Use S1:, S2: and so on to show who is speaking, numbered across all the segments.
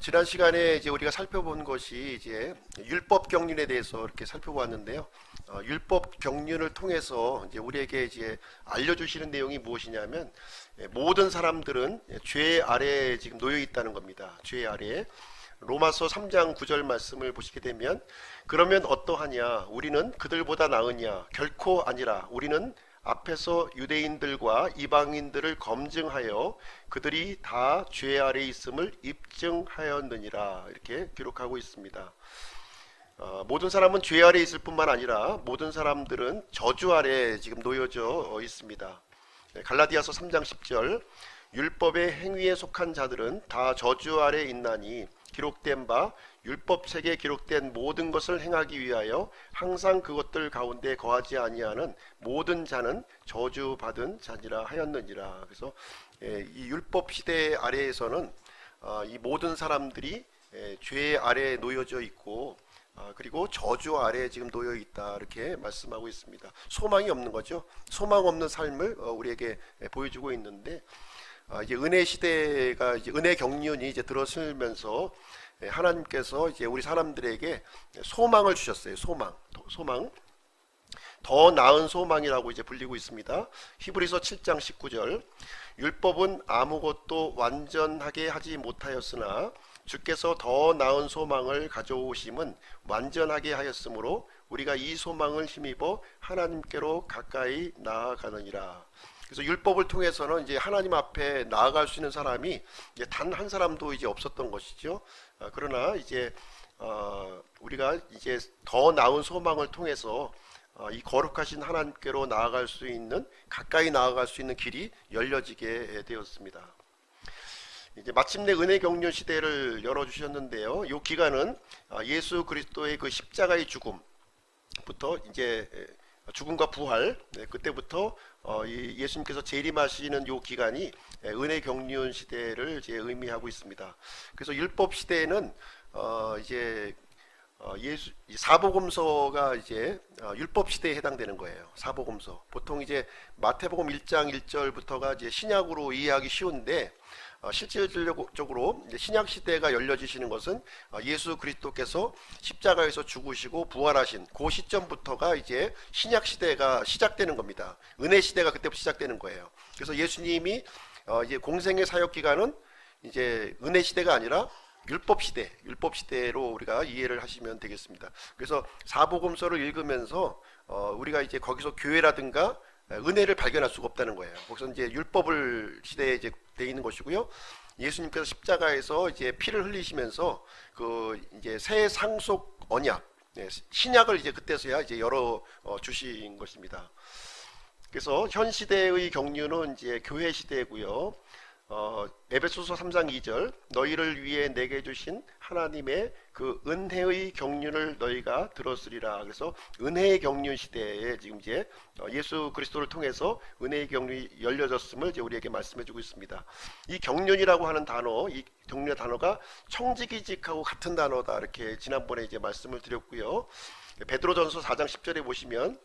S1: 지난 시간에 이제 우리가 살펴본 것이 이제 율법 경륜에 대해서 이렇게 살펴보았는데요. 율법 경륜을 통해서 이제 우리에게 이제 알려주시는 내용이 무엇이냐면, 모든 사람들은 죄 아래에 지금 놓여 있다는 겁니다. 죄 아래에. 로마서 3장 9절 말씀을 보시게 되면, 그러면 어떠하냐? 우리는 그들보다 나으냐? 결코 아니라. 우리는 앞에서 유대인들과 이방인들을 검증하여 그들이 다 죄 아래 있음을 입증하였느니라, 이렇게 기록하고 있습니다. 모든 사람은 죄 아래 있을 뿐만 아니라 모든 사람들은 저주 아래 지금 놓여져 있습니다. 갈라디아서 3장 10절, 율법의 행위에 속한 자들은 다 저주 아래 있나니 기록된 바 율법책에 기록된 모든 것을 행하기 위하여 항상 그것들 가운데 거하지 아니하는 모든 자는 저주받은 자니라 하였느니라. 그래서 이 율법 시대 아래에서는 이 모든 사람들이 죄 아래에 놓여져 있고, 그리고 저주 아래에 지금 놓여 있다, 이렇게 말씀하고 있습니다. 소망이 없는 거죠. 소망 없는 삶을 우리에게 보여주고 있는데, 이제 은혜 시대가, 이제 은혜 경륜이 이제 들어서면서 하나님께서 이제 우리 사람들에게 소망을 주셨어요. 소망. 더 나은 소망이라고 이제 불리고 있습니다. 히브리서 7장 19절, 율법은 아무것도 완전하게 하지 못하였으나 주께서 더 나은 소망을 가져오심은 완전하게 하였으므로 우리가 이 소망을 힘입어 하나님께로 가까이 나아가느니라. 그래서 율법을 통해서는 이제 하나님 앞에 나아갈 수 있는 사람이 이제 단 한 사람도 이제 없었던 것이죠. 그러나 이제 우리가 이제 더 나은 소망을 통해서 이 거룩하신 하나님께로 나아갈 수 있는, 가까이 나아갈 수 있는 길이 열려지게 되었습니다. 이제 마침내 은혜 경륜 시대를 열어주셨는데요. 이 기간은 예수 그리스도의 그 십자가의 죽음부터 이제 죽음과 부활, 그때부터 예수님께서 재림하시는 이 기간이 은혜 경륜 시대를 이제 의미하고 있습니다. 그래서 율법 시대에는 이제 사복음서가 이제 율법 시대에 해당되는 거예요. 사복음서. 보통 이제 마태복음 1장 1절부터가 이제 신약으로 이해하기 쉬운데, 실질적으로 신약 시대가 열려지시는 것은 예수 그리스도께서 십자가에서 죽으시고 부활하신 그 시점부터가 이제 신약 시대가 시작되는 겁니다. 은혜 시대가 그때부터 시작되는 거예요. 그래서 예수님이 이제 공생의 사역 기간은 이제 은혜 시대가 아니라 율법 시대로 우리가 이해를 하시면 되겠습니다. 그래서 사복음서를 읽으면서 우리가 이제 거기서 교회라든가 은혜를 발견할 수가 없다는 거예요. 거기서 이제 율법을 시대에 이제 돼 있는 것이고요. 예수님께서 십자가에서 이제 피를 흘리시면서 그 이제 새 상속 언약, 신약을 이제 그때서야 이제 열어 주신 것입니다. 그래서 현 시대의 경륜은 이제 교회 시대고요. 에베소서 3장 2절, 너희를 위해 내게 주신 하나님의 그 은혜의 경륜을 너희가 들었으리라. 그래서 은혜의 경륜 시대에 지금 이제 예수 그리스도를 통해서 은혜의 경륜이 열려졌음을 이제 우리에게 말씀해주고 있습니다. 이 경륜이라고 하는 단어, 이 경륜의 단어가 청지기직하고 같은 단어다, 이렇게 지난번에 이제 말씀을 드렸고요. 베드로전서 4장 10절에 보시면,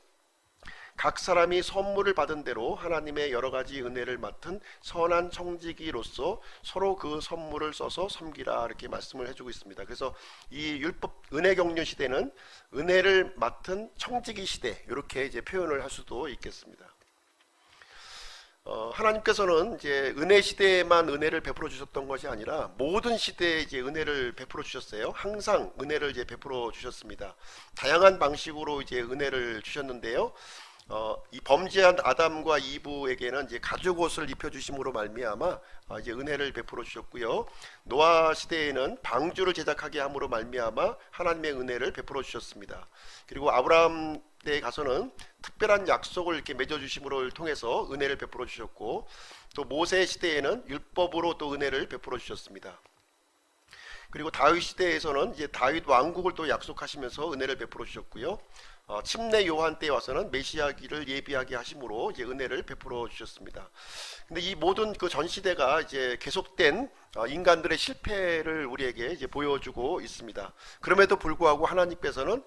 S1: 각 사람이 선물을 받은 대로 하나님의 여러 가지 은혜를 맡은 선한 청지기로서 서로 그 선물을 써서 섬기라, 이렇게 말씀을 해주고 있습니다. 그래서 이 율법 은혜 경륜 시대는 은혜를 맡은 청지기 시대, 이렇게 이제 표현을 할 수도 있겠습니다. 하나님께서는 이제 은혜 시대에만 은혜를 베풀어 주셨던 것이 아니라 모든 시대에 이제 은혜를 베풀어 주셨어요. 항상 은혜를 이제 베풀어 주셨습니다. 다양한 방식으로 이제 은혜를 주셨는데요. 이 범죄한 아담과 이브에게는 이제 가죽 옷을 입혀주심으로 말미암아 이제 은혜를 베풀어 주셨고요. 노아 시대에는 방주를 제작하게 함으로 말미암아 하나님의 은혜를 베풀어 주셨습니다. 그리고 아브라함 때에 가서는 특별한 약속을 이렇게 맺어주심으로 통해서 은혜를 베풀어 주셨고, 또 모세 시대에는 율법으로 또 은혜를 베풀어 주셨습니다. 그리고 다윗 시대에서는 이제 다윗 왕국을 또 약속하시면서 은혜를 베풀어 주셨고요. 침례 요한 때에 와서는 메시아기를 예비하게 하심으로 이제 은혜를 베풀어 주셨습니다. 근데 이 모든 그 전 시대가 이제 계속된 인간들의 실패를 우리에게 이제 보여주고 있습니다. 그럼에도 불구하고 하나님께서는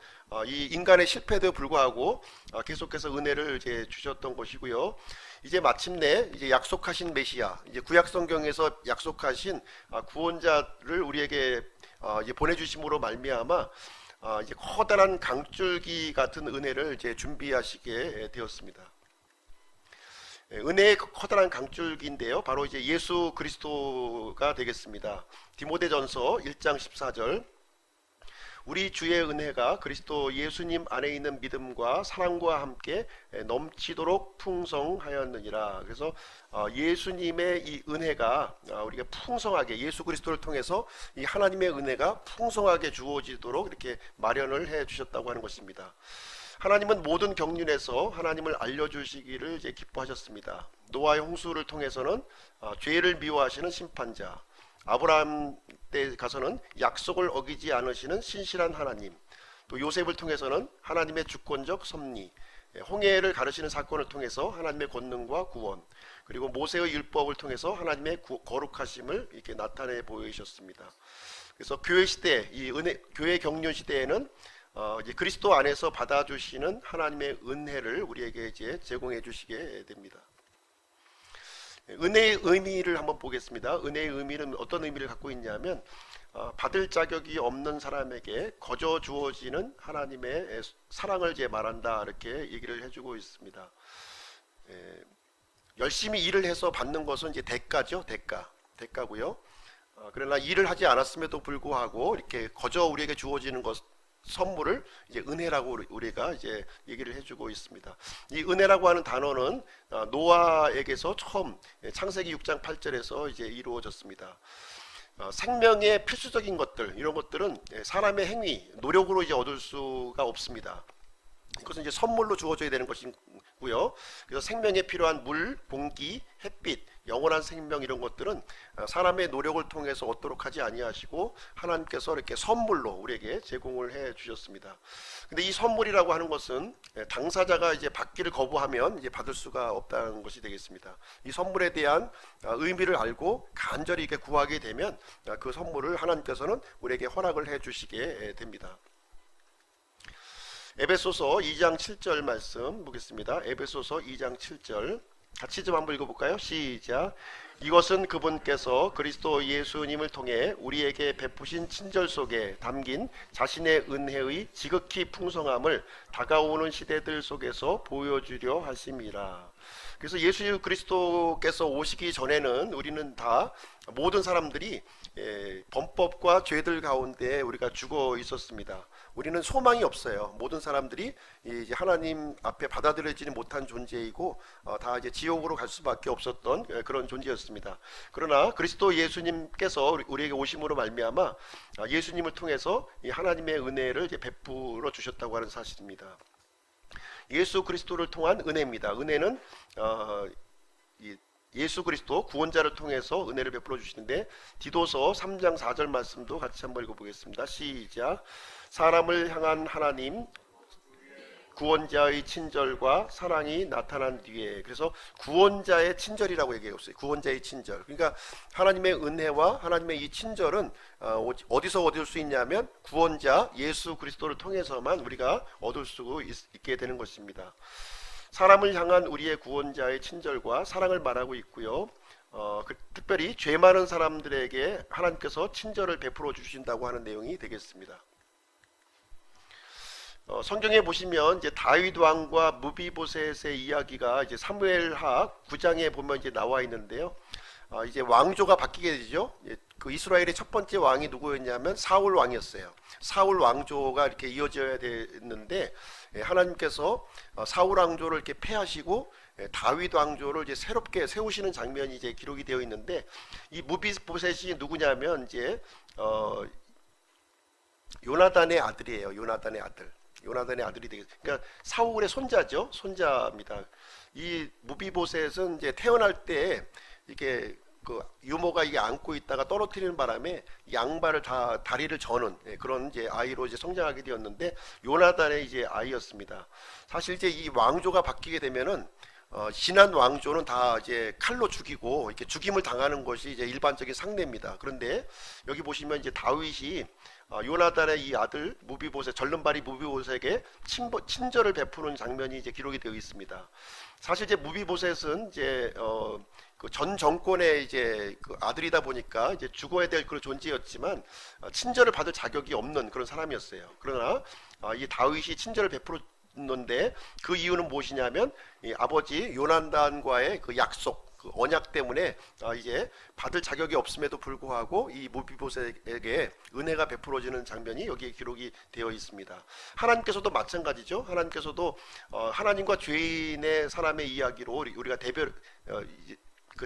S1: 이 인간의 실패에도 불구하고 계속해서 은혜를 이제 주셨던 것이고요. 이제 마침내 이제 약속하신 메시아, 이제 구약 성경에서 약속하신 구원자를 우리에게 이제 보내주심으로 말미암아 이제 커다란 강줄기 같은 은혜를 이제 준비하시게 되었습니다. 은혜의 커다란 강줄기인데요, 바로 이제 예수 그리스도가 되겠습니다. 디모데전서 1장 14절, 우리 주의 은혜가 그리스도 예수님 안에 있는 믿음과 사랑과 함께 넘치도록 풍성하였느니라. 그래서 예수님의 이 은혜가 우리가 풍성하게, 예수 그리스도를 통해서 이 하나님의 은혜가 풍성하게 주어지도록 이렇게 마련을 해 주셨다고 하는 것입니다. 하나님은 모든 경륜에서 하나님을 알려주시기를 이제 기뻐하셨습니다. 노아의 홍수를 통해서는 죄를 미워하시는 심판자, 아브라함 때 가서는 약속을 어기지 않으시는 신실한 하나님, 또 요셉을 통해서는 하나님의 주권적 섭리, 홍해를 가르시는 사건을 통해서 하나님의 권능과 구원, 그리고 모세의 율법을 통해서 하나님의 거룩하심을 이렇게 나타내 보이셨습니다. 그래서 교회 시대, 이 교회 경륜 시대에는 이제 그리스도 안에서 받아주시는 하나님의 은혜를 우리에게 이제 제공해 주시게 됩니다. 은혜의 의미를 한번 보겠습니다. 은혜의 의미는 어떤 의미를 갖고 있냐면 받을 자격이 없는 사람에게 거저 주어지는 하나님의 사랑을 이제 말한다, 이렇게 얘기를 해주고 있습니다. 열심히 일을 해서 받는 것은 이제 대가죠. 대가고요. 그러나 일을 하지 않았음에도 불구하고 이렇게 거저 우리에게 주어지는 것, 선물을 이제 은혜라고 우리가 이제 얘기를 해주고 있습니다. 이 은혜라고 하는 단어는 노아에게서 처음 창세기 6장 8절에서 이제 이루어졌습니다. 생명의 필수적인 것들, 이런 것들은 사람의 행위, 노력으로 이제 얻을 수가 없습니다. 이것은 이제 선물로 주어져야 되는 것이고요. 그래서 생명에 필요한 물, 공기, 햇빛, 영원한 생명, 이런 것들은 사람의 노력을 통해서 얻도록 하지 아니하시고 하나님께서 이렇게 선물로 우리에게 제공을 해 주셨습니다. 근데 이 선물이라고 하는 것은 당사자가 이제 받기를 거부하면 이제 받을 수가 없다는 것이 되겠습니다. 이 선물에 대한 의미를 알고 간절히 이렇게 구하게 되면 그 선물을 하나님께서는 우리에게 허락을 해 주시게 됩니다. 에베소서 2장 7절 말씀 보겠습니다. 에베소서 2장 7절 같이 좀 한번 읽어볼까요? 시작. 이것은 그분께서 그리스도 예수님을 통해 우리에게 베푸신 친절 속에 담긴 자신의 은혜의 지극히 풍성함을 다가오는 시대들 속에서 보여주려 하심이라. 그래서 예수 그리스도께서 오시기 전에는 우리는 다, 모든 사람들이 범법과 죄들 가운데 우리가 죽어 있었습니다. 우리는 소망이 없어요. 모든 사람들이 이제 하나님 앞에 받아들여지지 못한 존재이고 다 이제 지옥으로 갈 수밖에 없었던 그런 존재였습니다. 그러나 그리스도 예수님께서 우리에게 오심으로 말미암아 예수님을 통해서 이 하나님의 은혜를 이제 베풀어 주셨다고 하는 사실입니다. 예수 그리스도를 통한 은혜입니다. 은혜는 예수 그리스도 구원자를 통해서 은혜를 베풀어 주시는데, 디도서 3장 4절 말씀도 같이 한번 읽어보겠습니다. 시작. 사람을 향한 하나님 구원자의 친절과 사랑이 나타난 뒤에, 그래서 구원자의 친절이라고 얘기했어요. 구원자의 친절. 그러니까 하나님의 은혜와 하나님의 이 친절은 어디서 얻을 수 있냐면 구원자 예수 그리스도를 통해서만 우리가 얻을 수 있게 되는 것입니다. 사람을 향한 우리의 구원자의 친절과 사랑을 말하고 있고요. 특별히 죄 많은 사람들에게 하나님께서 친절을 베풀어 주신다고 하는 내용이 되겠습니다. 성경에 보시면 이제 다윗 왕과 무비보셋의 이야기가 이제 사무엘하 9장에 보면 이제 나와 있는데요. 이제 왕조가 바뀌게 되죠. 그 이스라엘의 첫 번째 왕이 누구였냐면 사울 왕이었어요. 사울 왕조가 이렇게 이어져야 됐는데 하나님께서 사울 왕조를 이렇게 폐하시고 다윗 왕조를 이제 새롭게 세우시는 장면이 이제 기록이 되어 있는데, 이 무비보셋이 누구냐면 이제 요나단의 아들이에요. 요나단의 아들이 되겠습니다. 그러니까 사울의 손자죠. 손자입니다. 이 무비보셋은 이제 태어날 때 이게 그 유모가 이게 안고 있다가 떨어뜨리는 바람에 양발을 다 다리를 저는 그런 이제 아이로 이제 성장하게 되었는데, 요나단의 이제 아이였습니다. 사실 이제 이 왕조가 바뀌게 되면은 지난 왕조는 다 이제 칼로 죽이고 이렇게 죽임을 당하는 것이 이제 일반적인 상례입니다. 그런데 여기 보시면 이제 다윗이 요나단의 이 아들 무비보셋, 절름발이 무비보셋에게 친절을 베푸는 장면이 이제 기록이 되어 있습니다. 사실 이제 무비보셋은 이제 그 전 정권의 이제 그 아들이다 보니까 이제 죽어야 될 그런 존재였지만 친절을 받을 자격이 없는 그런 사람이었어요. 그러나 이 다윗이 친절을 베풀었는데 그 이유는 무엇이냐면 이 아버지 요난단과의 그 약속, 그 언약 때문에 이제 받을 자격이 없음에도 불구하고 이 무비보셋에게 은혜가 베풀어지는 장면이 여기에 기록이 되어 있습니다. 하나님께서도 마찬가지죠. 하나님께서도 하나님과 죄인의 사람의 이야기로 우리가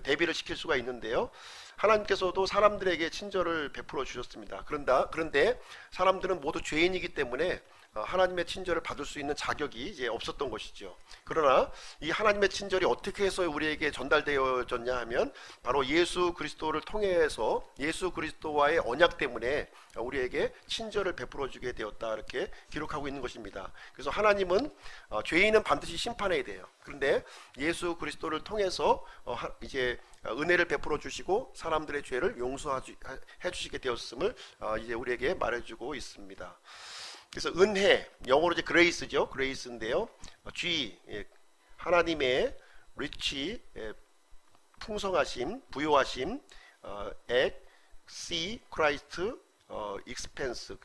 S1: 대비를 시킬 수가 있는데요. 하나님께서도 사람들에게 친절을 베풀어 주셨습니다. 그런데 사람들은 모두 죄인이기 때문에 하나님의 친절을 받을 수 있는 자격이 이제 없었던 것이죠. 그러나 이 하나님의 친절이 어떻게 해서 우리에게 전달되어졌냐 하면 바로 예수 그리스도를 통해서 예수 그리스도와의 언약 때문에 우리에게 친절을 베풀어 주게 되었다, 이렇게 기록하고 있는 것입니다. 그래서 하나님은 죄인은 반드시 심판해야 돼요. 그런데 예수 그리스도를 통해서 이제 은혜를 베풀어 주시고 사람들의 죄를 용서해 주시게 되었음을 이제 우리에게 말해주고 있습니다. 그래서 은혜, 영어로 이제 그레이스죠. 그레이스인데요. G, 하나님의 리치, 풍성하심, 부요하심, 액, C, 크라이스트, 익스펜스.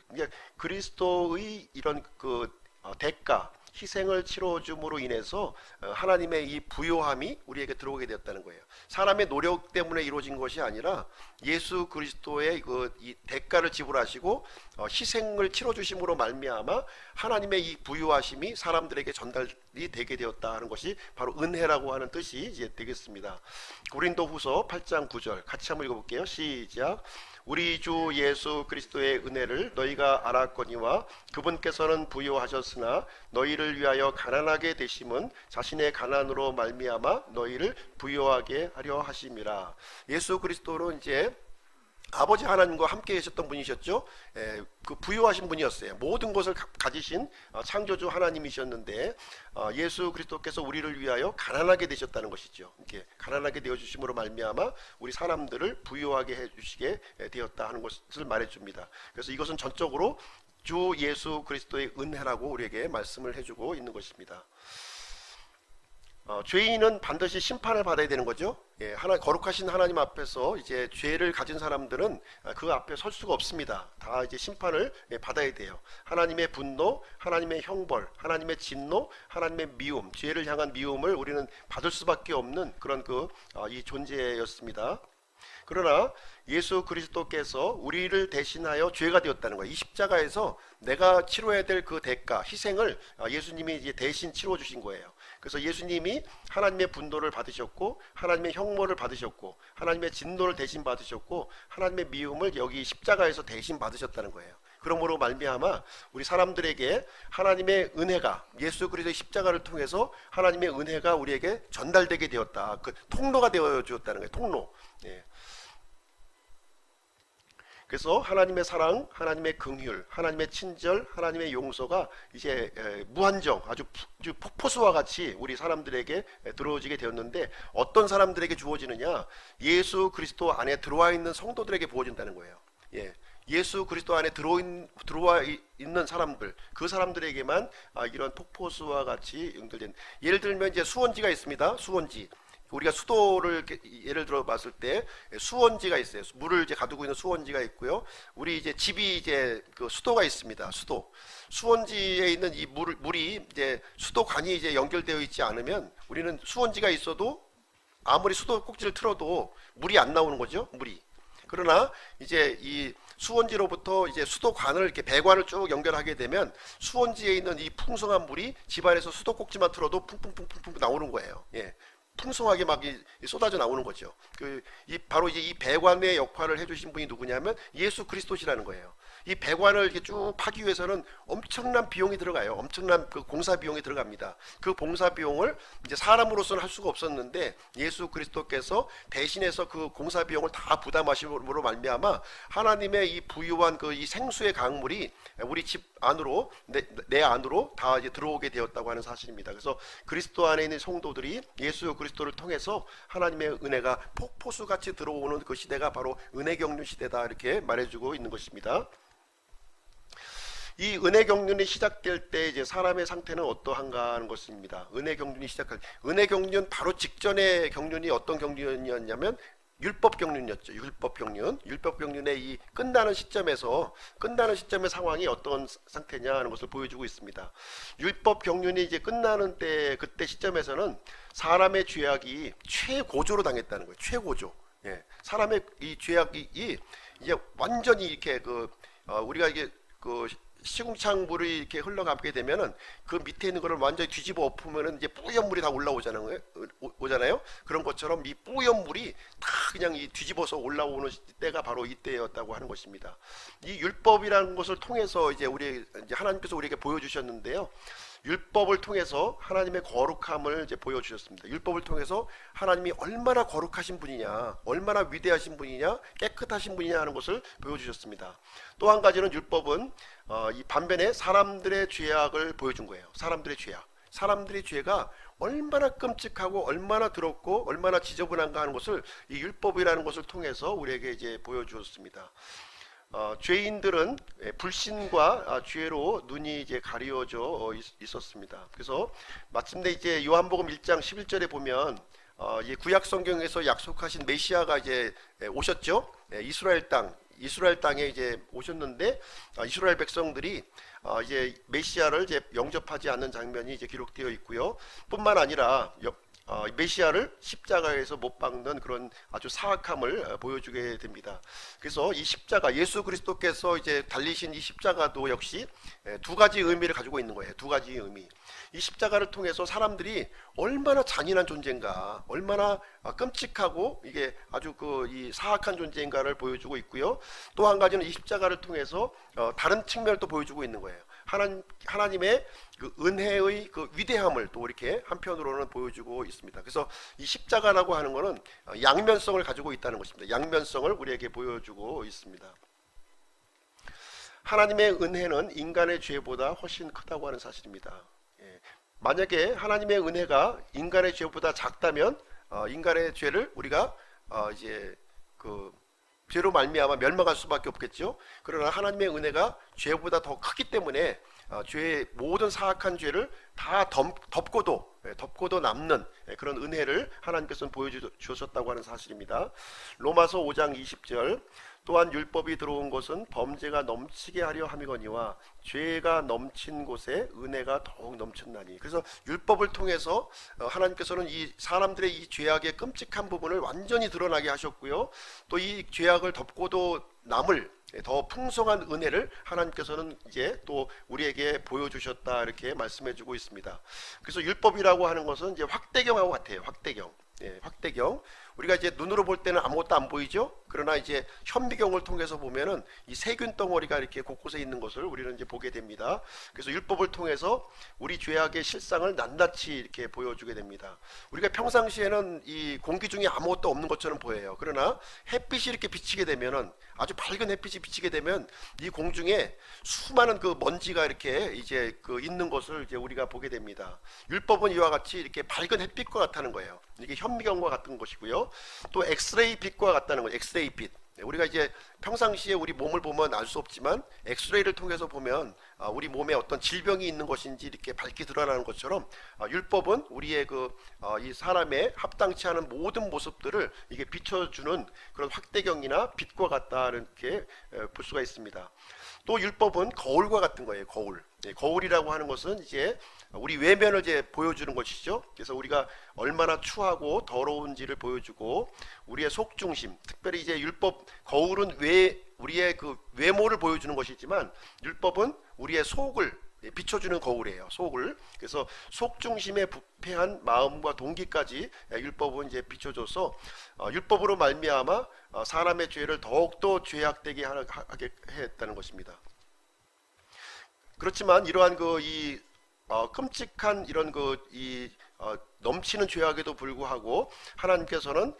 S1: 그리스도의 이런 그 대가, 희생을 치러줌으로 인해서 하나님의 이 부요함이 우리에게 들어오게 되었다는 거예요. 사람의 노력 때문에 이루어진 것이 아니라 예수 그리스도의 이 대가를 지불하시고 희생을 치러주심으로 말미암아 하나님의 이 부요하심이 사람들에게 전달이 되게 되었다 하는 것이 바로 은혜라고 하는 뜻이 이제 되겠습니다. 고린도후서 8장 9절 같이 한번 읽어볼게요. 시작. 우리 주 예수 그리스도의 은혜를 너희가 알았거니와 그분께서는 부요하셨으나 너희를 위하여 가난하게 되심은 자신의 가난으로 말미암아 너희를 부요하게 하려 하심이라. 예수 그리스도로 이제 아버지 하나님과 함께 계셨던 분이셨죠. 그 부유하신 분이었어요. 모든 것을 가지신 창조주 하나님이셨는데 예수 그리스도께서 우리를 위하여 가난하게 되셨다는 것이죠. 이렇게 가난하게 되어 주심으로 말미암아 우리 사람들을 부유하게 해 주시게 되었다 하는 것을 말해 줍니다. 그래서 이것은 전적으로 주 예수 그리스도의 은혜라고 우리에게 말씀을 해주고 있는 것입니다. 죄인은 반드시 심판을 받아야 되는 거죠. 거룩하신 하나님 앞에서 이제 죄를 가진 사람들은 그 앞에 설 수가 없습니다. 다 이제 심판을 받아야 돼요. 하나님의 분노, 하나님의 형벌, 하나님의 진노, 하나님의 미움, 죄를 향한 미움을 우리는 받을 수밖에 없는 그런 이 존재였습니다. 그러나 예수 그리스도께서 우리를 대신하여 죄가 되었다는 거예요. 이 십자가에서 내가 치러야 될 그 대가, 희생을 예수님이 이제 대신 치러 주신 거예요. 그래서 예수님이 하나님의 분노를 받으셨고 하나님의 형벌을 받으셨고 하나님의 진노를 대신 받으셨고 하나님의 미움을 여기 십자가에서 대신 받으셨다는 거예요. 그러므로 말미암아 우리 사람들에게 하나님의 은혜가 예수 그리스도의 십자가를 통해서 하나님의 은혜가 우리에게 전달되게 되었다. 그 통로가 되어 주었다는 거예요. 통로. 그래서 하나님의 사랑, 하나님의 긍휼, 하나님의 친절, 하나님의 용서가 이제 무한정 아주 폭포수와 같이 우리 사람들에게 들어오게 되었는데 어떤 사람들에게 주어지느냐? 예수 그리스도 안에 들어와 있는 성도들에게 부어진다는 거예요. 예수 그리스도 안에 들어와 있는 사람들, 그 사람들에게만 이런 폭포수와 같이 연결된. 예를 들면 이제 수원지가 있습니다. 수원지. 우리가 수도를 예를 들어 봤을 때 수원지가 있어요. 물을 이제 가두고 있는 수원지가 있고요. 우리 이제 집이 이제 그 수도가 있습니다. 수원지에 있는 이 물이 이제 수도관이 이제 연결되어 있지 않으면 우리는 수원지가 있어도 아무리 수도 꼭지를 틀어도 물이 안 나오는 거죠. 물이. 그러나 이제 이 수원지로부터 이제 수도관을 이렇게 배관을 쭉 연결하게 되면 수원지에 있는 이 풍성한 물이 집안에서 수도 꼭지만 틀어도 풍풍풍풍 나오는 거예요. 풍성하게 막 쏟아져 나오는 거죠. 바로 이제 이 배관의 역할을 해주신 분이 누구냐면 예수 그리스도시라는 거예요. 이 배관을 이렇게 쭉 파기 위해서는 엄청난 비용이 들어가요. 엄청난 그 공사 비용이 들어갑니다. 그 공사 비용을 이제 사람으로서는 할 수가 없었는데 예수 그리스도께서 대신해서 그 공사 비용을 다 부담하심으로 말미암아 하나님의 이 부유한 그 이 생수의 강물이 우리 집 안으로 내 안으로 다 이제 들어오게 되었다고 하는 사실입니다. 그래서 그리스도 안에 있는 성도들이 예수 그리스도를 통해서 하나님의 은혜가 폭포수 같이 들어오는 그 시대가 바로 은혜 경륜 시대다, 이렇게 말해주고 있는 것입니다. 이 은혜 경륜이 시작될 때 이제 사람의 상태는 어떠한가 하는 것입니다. 은혜 경륜이 은혜 경륜 바로 직전의 경륜이 어떤 경륜이었냐면 율법 경륜이었죠. 율법 경륜의 이 끝나는 시점의 상황이 어떤 상태냐 하는 것을 보여주고 있습니다. 율법 경륜이 이제 끝나는 때, 그때 시점에서는 사람의 죄악이 최고조로 당했다는 거예요. 최고조. 예. 사람의 이 죄악이 이제 완전히 이렇게 우리가 이게 시궁창 물이 이렇게 흘러가게 되면은 그 밑에 있는 거를 완전히 뒤집어 엎으면은 이제 뿌연 물이 다 오잖아요. 그런 것처럼 이 뿌연 물이 다 그냥 뒤집어서 올라오는 때가 바로 이때였다고 하는 것입니다. 이 율법이라는 것을 통해서 이제 하나님께서 우리에게 보여주셨는데요. 율법을 통해서 하나님의 거룩함을 이제 보여주셨습니다. 율법을 통해서 하나님이 얼마나 거룩하신 분이냐, 얼마나 위대하신 분이냐, 깨끗하신 분이냐 하는 것을 보여주셨습니다. 또 한 가지는 율법은 이 반면에 사람들의 죄악을 보여준 거예요. 사람들의 죄가 얼마나 끔찍하고 얼마나 더럽고 얼마나 지저분한가 하는 것을 이 율법이라는 것을 통해서 우리에게 이제 보여주었습니다. 죄인들은 불신과 죄로 눈이 이제 가려져 있었습니다. 그래서 마침내 이제 요한복음 1장 11절에 보면 구약 성경에서 약속하신 메시아가 이제 오셨죠. 이스라엘 땅에 이제 오셨는데 이스라엘 백성들이 이제 메시아를 이제 영접하지 않는 장면이 이제 기록되어 있고요. 뿐만 아니라 메시아를 십자가에서 못 박는 그런 아주 사악함을 보여주게 됩니다. 그래서 이 십자가, 예수 그리스도께서 이제 달리신 이 십자가도 역시 두 가지 의미를 가지고 있는 거예요. 두 가지 의미. 이 십자가를 통해서 사람들이 얼마나 잔인한 존재인가, 얼마나 끔찍하고 이게 아주 이 사악한 존재인가를 보여주고 있고요. 또 한 가지는 이 십자가를 통해서 다른 측면을 또 보여주고 있는 거예요. 하나님의 그 은혜의 그 위대함을 또 이렇게 한편으로는 보여주고 있습니다. 그래서 이 십자가라고 하는 것은 양면성을 가지고 있다는 것입니다. 양면성을 우리에게 보여주고 있습니다. 하나님의 은혜는 인간의 죄보다 훨씬 크다고 하는 사실입니다. 만약에 하나님의 은혜가 인간의 죄보다 작다면 인간의 죄를 우리가 이제 죄로 말미암아 멸망할 수밖에 없겠죠. 그러나 하나님의 은혜가 죄보다 더 크기 때문에 죄의 모든 사악한 죄를 다 덮고도 남는 그런 은혜를 하나님께서는 보여주셨다고 하는 사실입니다. 로마서 5장 20절, 또한 율법이 들어온 것은 범죄가 넘치게 하려 함이거니와 죄가 넘친 곳에 은혜가 더욱 넘쳤나니. 그래서 율법을 통해서 하나님께서는 이 사람들의 이 죄악의 끔찍한 부분을 완전히 드러나게 하셨고요. 또 이 죄악을 덮고도 남을 더 풍성한 은혜를 하나님께서는 이제 또 우리에게 보여주셨다, 이렇게 말씀해주고 있습니다. 그래서 율법이라고 하는 것은 이제 확대경하고 같아요. 확대경. 우리가 이제 눈으로 볼 때는 아무것도 안 보이죠. 그러나 이제 현미경을 통해서 보면은 이 세균 덩어리가 이렇게 곳곳에 있는 것을 우리는 이제 보게 됩니다. 그래서 율법을 통해서 우리 죄악의 실상을 낱낱이 이렇게 보여주게 됩니다. 우리가 평상시에는 이 공기 중에 아무것도 없는 것처럼 보여요. 그러나 햇빛이 이렇게 비치게 되면은, 아주 밝은 햇빛이 비치게 되면 이 공중에 수많은 그 먼지가 이렇게 이제 있는 것을 이제 우리가 보게 됩니다. 율법은 이와 같이 이렇게 밝은 햇빛과 같다는 거예요. 이게 현미경과 같은 것이고요. 또 엑스레이 빛과 같다는 거예요. 엑스레이 빛. 우리가 이제 평상시에 우리 몸을 보면 알 수 없지만 엑스레이를 통해서 보면 우리 몸에 어떤 질병이 있는 것인지 이렇게 밝게 드러나는 것처럼 율법은 우리의 이 사람의 합당치 않은 모든 모습들을 이게 비춰주는 그런 확대경이나 빛과 같다, 이렇게 볼 수가 있습니다. 또 율법은 거울과 같은 거예요. 거울이라고 하는 것은 이제 우리 외면을 이제 보여주는 것이죠. 그래서 우리가 얼마나 추하고 더러운지를 보여주고 우리의 속중심, 특별히 이제 거울은 우리의 그 외모를 보여주는 것이지만 율법은 우리의 속을 비춰주는 거울이에요. 속을. 그래서 속 중심의 부패한 마음과 동기까지 율법은 이제 비춰줘서 율법으로 말미암아 사람의 죄를 더욱더 죄악되게 하게 했다는 것입니다. 그렇지만 이러한 끔찍한 이런 넘치는 죄악에도 불구하고 하나님께서는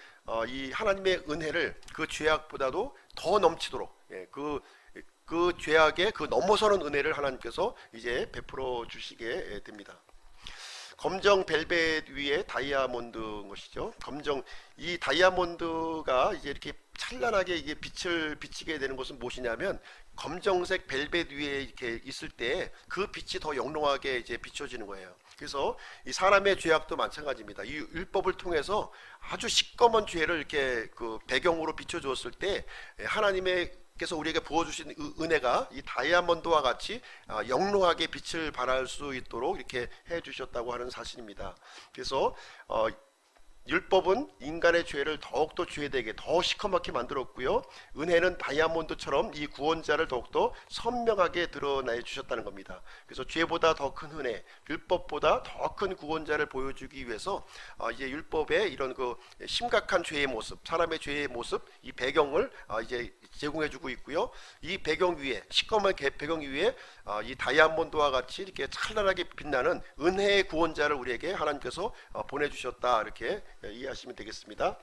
S1: 이 하나님의 은혜를 그 죄악보다도 더 넘치도록 그 죄악에 넘어서는 은혜를 하나님께서 이제 베풀어 주시게 됩니다. 검정 벨벳 위에 다이아몬드 것이죠. 이 다이아몬드가 이제 이렇게 찬란하게 이게 빛을 비치게 되는 것은 무엇이냐면, 검정색 벨벳 위에 이렇게 있을 때 그 빛이 더 영롱하게 이제 비춰지는 거예요. 그래서 이 사람의 죄악도 마찬가지입니다. 이 율법을 통해서 아주 시꺼먼 죄를 이렇게 배경으로 비춰주었을 때 하나님께서 우리에게 부어주신 은혜가 이 다이아몬드와 같이 영롱하게 빛을 발할 수 있도록 이렇게 해주셨다고 하는 사실입니다. 그래서 율법은 인간의 죄를 더욱더 죄되게 더 시커멓게 만들었고요, 은혜는 다이아몬드처럼 이 구원자를 더욱더 선명하게 드러내 주셨다는 겁니다. 그래서 죄보다 더 큰 은혜, 율법보다 더 큰 구원자를 보여주기 위해서 이제 율법의 이런 심각한 죄의 모습, 사람의 죄의 모습, 이 배경을 이제 제공해주고 있고요, 이 배경 위에, 시커먼 배경 위에 이 다이아몬드와 같이 이렇게 찬란하게 빛나는 은혜의 구원자를 우리에게 하나님께서 보내주셨다, 이렇게 이해하시면 되겠습니다.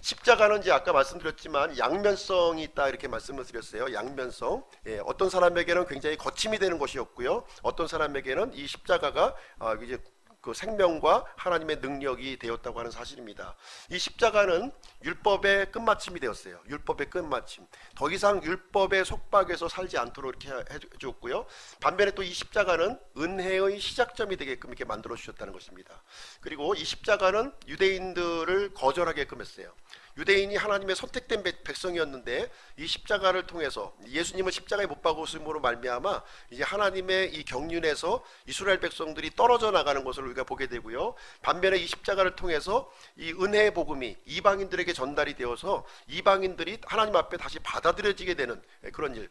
S1: 십자가는 이제 아까 말씀드렸지만 양면성이 있다, 이렇게 말씀을 드렸어요. 양면성. 어떤 사람에게는 굉장히 거침이 되는 것이었고요, 어떤 사람에게는 이 십자가가 이제 그 생명과 하나님의 능력이 되었다고 하는 사실입니다. 이 십자가는 율법의 끝마침이 되었어요. 율법의 끝마침. 더 이상 율법의 속박에서 살지 않도록 이렇게 해줬고요, 반면에 또 이 십자가는 은혜의 시작점이 되게끔 이렇게 만들어 주셨다는 것입니다. 그리고 이 십자가는 유대인들을 거절하게끔 했어요. 유대인이 하나님의 선택된 백성이었는데 이 십자가를 통해서, 예수님은 십자가에 못 박으심으로 말미암아 이제 하나님의 이 경륜에서 이스라엘 백성들이 떨어져 나가는 것을 우리가 보게 되고요, 반면에 이 십자가를 통해서 이 은혜의 복음이 이방인들에게 전달이 되어서 이방인들이 하나님 앞에 다시 받아들여지게 되는 그런 일,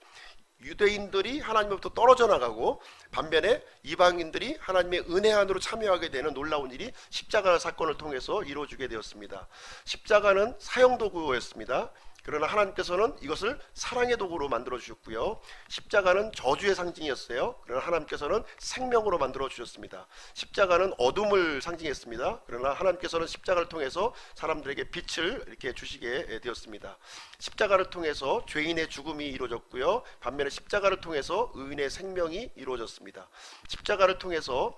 S1: 유대인들이 하나님으로부터 떨어져 나가고 반면에 이방인들이 하나님의 은혜 안으로 참여하게 되는 놀라운 일이 십자가 사건을 통해서 이루어지게 되었습니다. 십자가는 사형도구였습니다. 그러나 하나님께서는 이것을 사랑의 도구로 만들어 주셨고요, 십자가는 저주의 상징이었어요. 그러나 하나님께서는 생명으로 만들어 주셨습니다. 십자가는 어둠을 상징했습니다. 그러나 하나님께서는 십자가를 통해서 사람들에게 빛을 이렇게 주시게 되었습니다. 십자가를 통해서 죄인의 죽음이 이루어졌고요, 반면에 십자가를 통해서 의인의 생명이 이루어졌습니다. 십자가를 통해서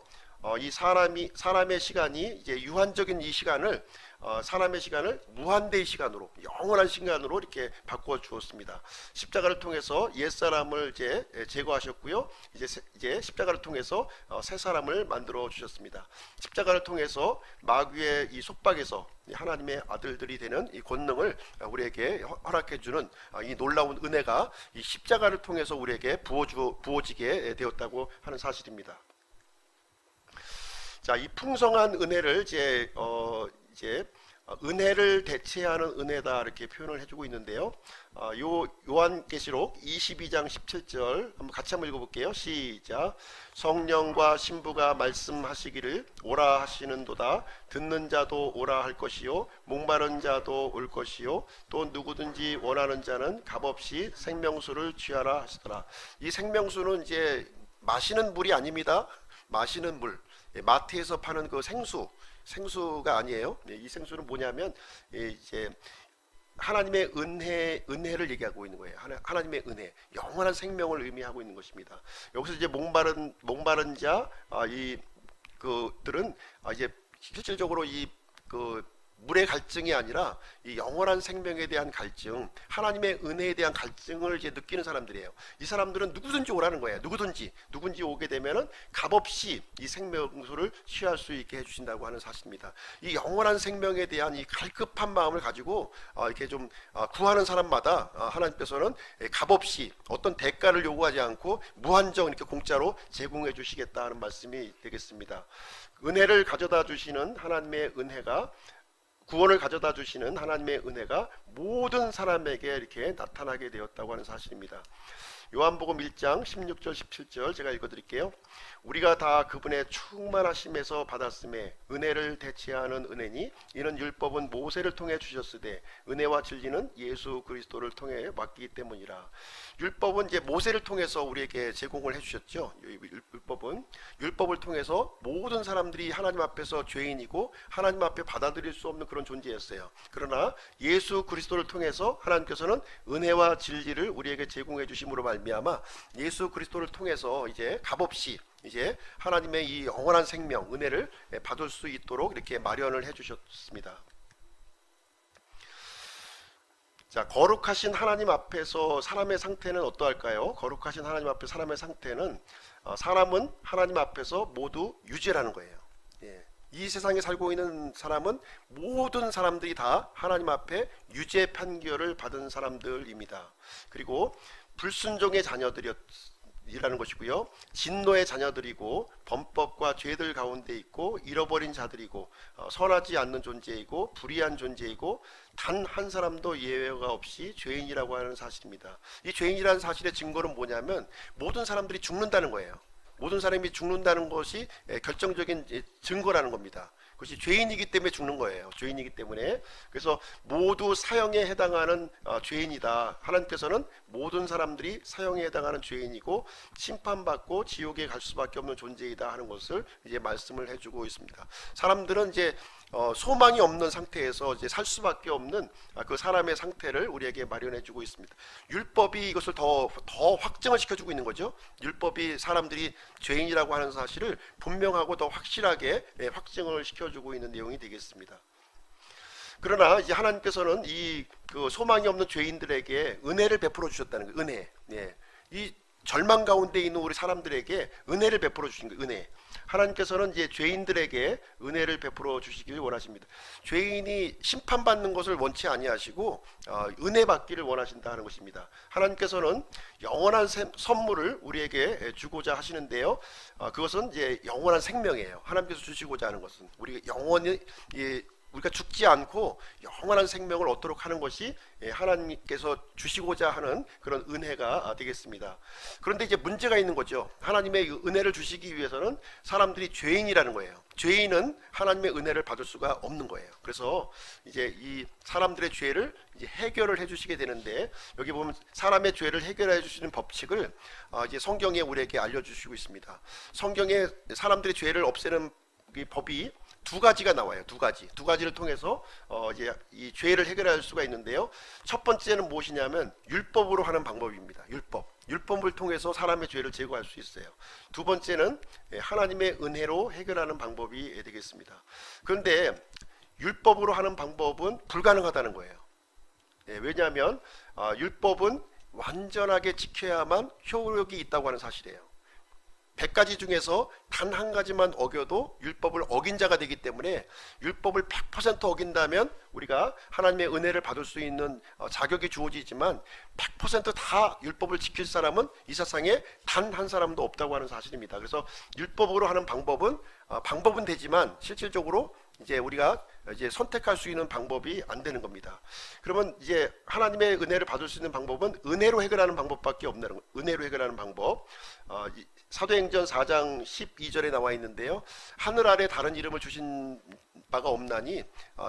S1: 이 사람의 시간이 이제 유한적인 이 시간을 사람의 시간을 무한대의 시간으로, 영원한 시간으로 이렇게 바꾸어 주었습니다. 십자가를 통해서 옛사람을 이제 제거하셨고요, 이제 십자가를 통해서 새 사람을 만들어 주셨습니다. 십자가를 통해서 마귀의 이 속박에서 하나님의 아들들이 되는 이 권능을 우리에게 허락해 주는 이 놀라운 은혜가 이 십자가를 통해서 우리에게 부어지게 되었다고 하는 사실입니다. 자, 이 풍성한 은혜를 이제 은혜를 대체하는 은혜다, 이렇게 표현을 해주고 있는데요. 요한계시록 22장 17절 같이 한번 읽어볼게요. 시작. 성령과 신부가 말씀하시기를 오라 하시는도다. 듣는 자도 오라 할 것이요, 목마른 자도 올 것이요, 또 누구든지 원하는 자는 값없이 생명수를 취하라 하시더라. 이 생명수는 이제 마시는 물이 아닙니다. 마시는 물, 마트에서 파는 그 생수가 아니에요. 이 생수는 뭐냐면 이제 하나님의 은혜를 얘기하고 있는 거예요. 하나님의 은혜, 영원한 생명을 의미하고 있는 것입니다. 여기서 이제 목마른 자, 그들은 이제 실질적으로 물의 갈증이 아니라 이 영원한 생명에 대한 갈증, 하나님의 은혜에 대한 갈증을 이제 느끼는 사람들이에요. 이 사람들은 누구든지 오라는 거예요. 누구든지 오게 되면은 값없이 이 생명수를 취할 수 있게 해주신다고 하는 사실입니다. 이 영원한 생명에 대한 이 갈급한 마음을 가지고 이렇게 좀 구하는 사람마다 하나님께서는 값없이 어떤 대가를 요구하지 않고 무한정 이렇게 공짜로 제공해 주시겠다는 말씀이 되겠습니다. 은혜를 가져다 주시는 하나님의 은혜가, 구원을 가져다 주시는 하나님의 은혜가 모든 사람에게 이렇게 나타나게 되었다고 하는 사실입니다. 요한복음 1장 16절 17절 제가 읽어드릴게요. 우리가 다 그분의 충만하심에서 받았음에 은혜를 대체하는 은혜니 이는 율법은 모세를 통해 주셨으되 은혜와 진리는 예수 그리스도를 통해 맡기기 때문이라. 율법은 이제 모세를 통해서 우리에게 제공을 해주셨죠. 율법을 통해서 모든 사람들이 하나님 앞에서 죄인이고 하나님 앞에 받아들일 수 없는 그런 존재였어요. 그러나 예수 그리스도를 통해서 하나님께서는 은혜와 진리를 우리에게 제공해 주심으로 말미암아 예수 그리스도를 통해서 이제 값없이 이제 하나님의 이 영원한 생명 은혜를 받을 수 있도록 이렇게 마련을 해주셨습니다. 자, 거룩하신 하나님 앞에서 사람의 상태는 어떠할까요? 거룩하신 하나님 앞에 사람의 상태는 사람은 하나님 앞에서 모두 유죄라는 거예요. 예. 이 세상에 살고 있는 사람은 모든 사람들이 다 하나님 앞에 유죄 판결을 받은 사람들입니다. 그리고 불순종의 자녀들이라는 것이고요. 진노의 자녀들이고 범법과 죄들 가운데 있고 잃어버린 자들이고 선하지 않는 존재이고 불의한 존재이고 단 한 사람도 예외가 없이 죄인이라고 하는 사실입니다. 이 죄인이라는 사실의 증거는 뭐냐면 모든 사람들이 죽는다는 거예요. 모든 사람이 죽는다는 것이 결정적인 증거라는 겁니다. 그것이 죄인이기 때문에 죽는 거예요. 죄인이기 때문에. 그래서 모두 사형에 해당하는 죄인이다. 하나님께서는 모든 사람들이 사형에 해당하는 죄인이고 심판받고 지옥에 갈 수밖에 없는 존재이다 하는 것을 이제 말씀을 해주고 있습니다. 사람들은 이제 소망이 없는 상태에서 이제 살 수밖에 없는 그 사람의 상태를 우리에게 마련해주고 있습니다. 율법이 이것을 더 확증을 시켜주고 있는 거죠. 율법이 사람들이 죄인이라고 하는 사실을 분명하고 더 확실하게 확증을 시켜주고 있는 내용이 되겠습니다. 그러나 이제 하나님께서는 이 그 소망이 없는 죄인들에게 은혜를 베풀어 주셨다는 거예요. 은혜. 예. 이 절망 가운데 있는 우리 사람들에게 은혜를 베풀어 주신 거예요. 은혜. 하나님께서는 이제 죄인들에게 은혜를 베풀어 주시길 원하십니다. 죄인이 심판받는 것을 원치 아니하시고 은혜 받기를 원하신다는 것입니다. 하나님께서는 영원한 선물을 우리에게 주고자 하시는데요. 그것은 이제 영원한 생명이에요. 하나님께서 주시고자 하는 것은 우리가 영원히 우리가 죽지 않고 영원한 생명을 얻도록 하는 것이 하나님께서 주시고자 하는 그런 은혜가 되겠습니다. 그런데 이제 문제가 있는 거죠. 하나님의 은혜를 주시기 위해서는 사람들이 죄인이라는 거예요. 죄인은 하나님의 은혜를 받을 수가 없는 거예요. 그래서 이제 이 사람들의 죄를 이제 해결을 해주시게 되는데 여기 보면 사람의 죄를 해결해 주시는 법칙을 이제 성경에 우리에게 알려주시고 있습니다. 성경에 사람들의 죄를 없애는 이 법이 두 가지가 나와요. 두 가지를 통해서 이제 이 죄를 해결할 수가 있는데요. 첫 번째는 무엇이냐면 율법으로 하는 방법입니다. 율법을 통해서 사람의 죄를 제거할 수 있어요. 두 번째는 하나님의 은혜로 해결하는 방법이 되겠습니다. 그런데 율법으로 하는 방법은 불가능하다는 거예요. 왜냐하면 율법은 완전하게 지켜야만 효력이 있다고 하는 사실이에요. 100가지 중에서 단 한 가지만 어겨도 율법을 어긴 자가 되기 때문에 율법을 100% 어긴다면 우리가 하나님의 은혜를 받을 수 있는 자격이 주어지지만 100%다 율법을 지킬 사람은 이 세상에 단 한 사람도 없다고 하는 사실입니다. 그래서 율법으로 하는 방법은 되지만 실질적으로 이제 우리가 이제 선택할 수 있는 방법이 안 되는 겁니다. 그러면 이제 하나님의 은혜를 받을 수 있는 방법은 은혜로 해결하는 방법밖에 없는 거예요. 은혜로 해결하는 방법. 사도행전 4장 12절에 나와 있는데요. 하늘 아래 다른 이름을 주신 바가 없나니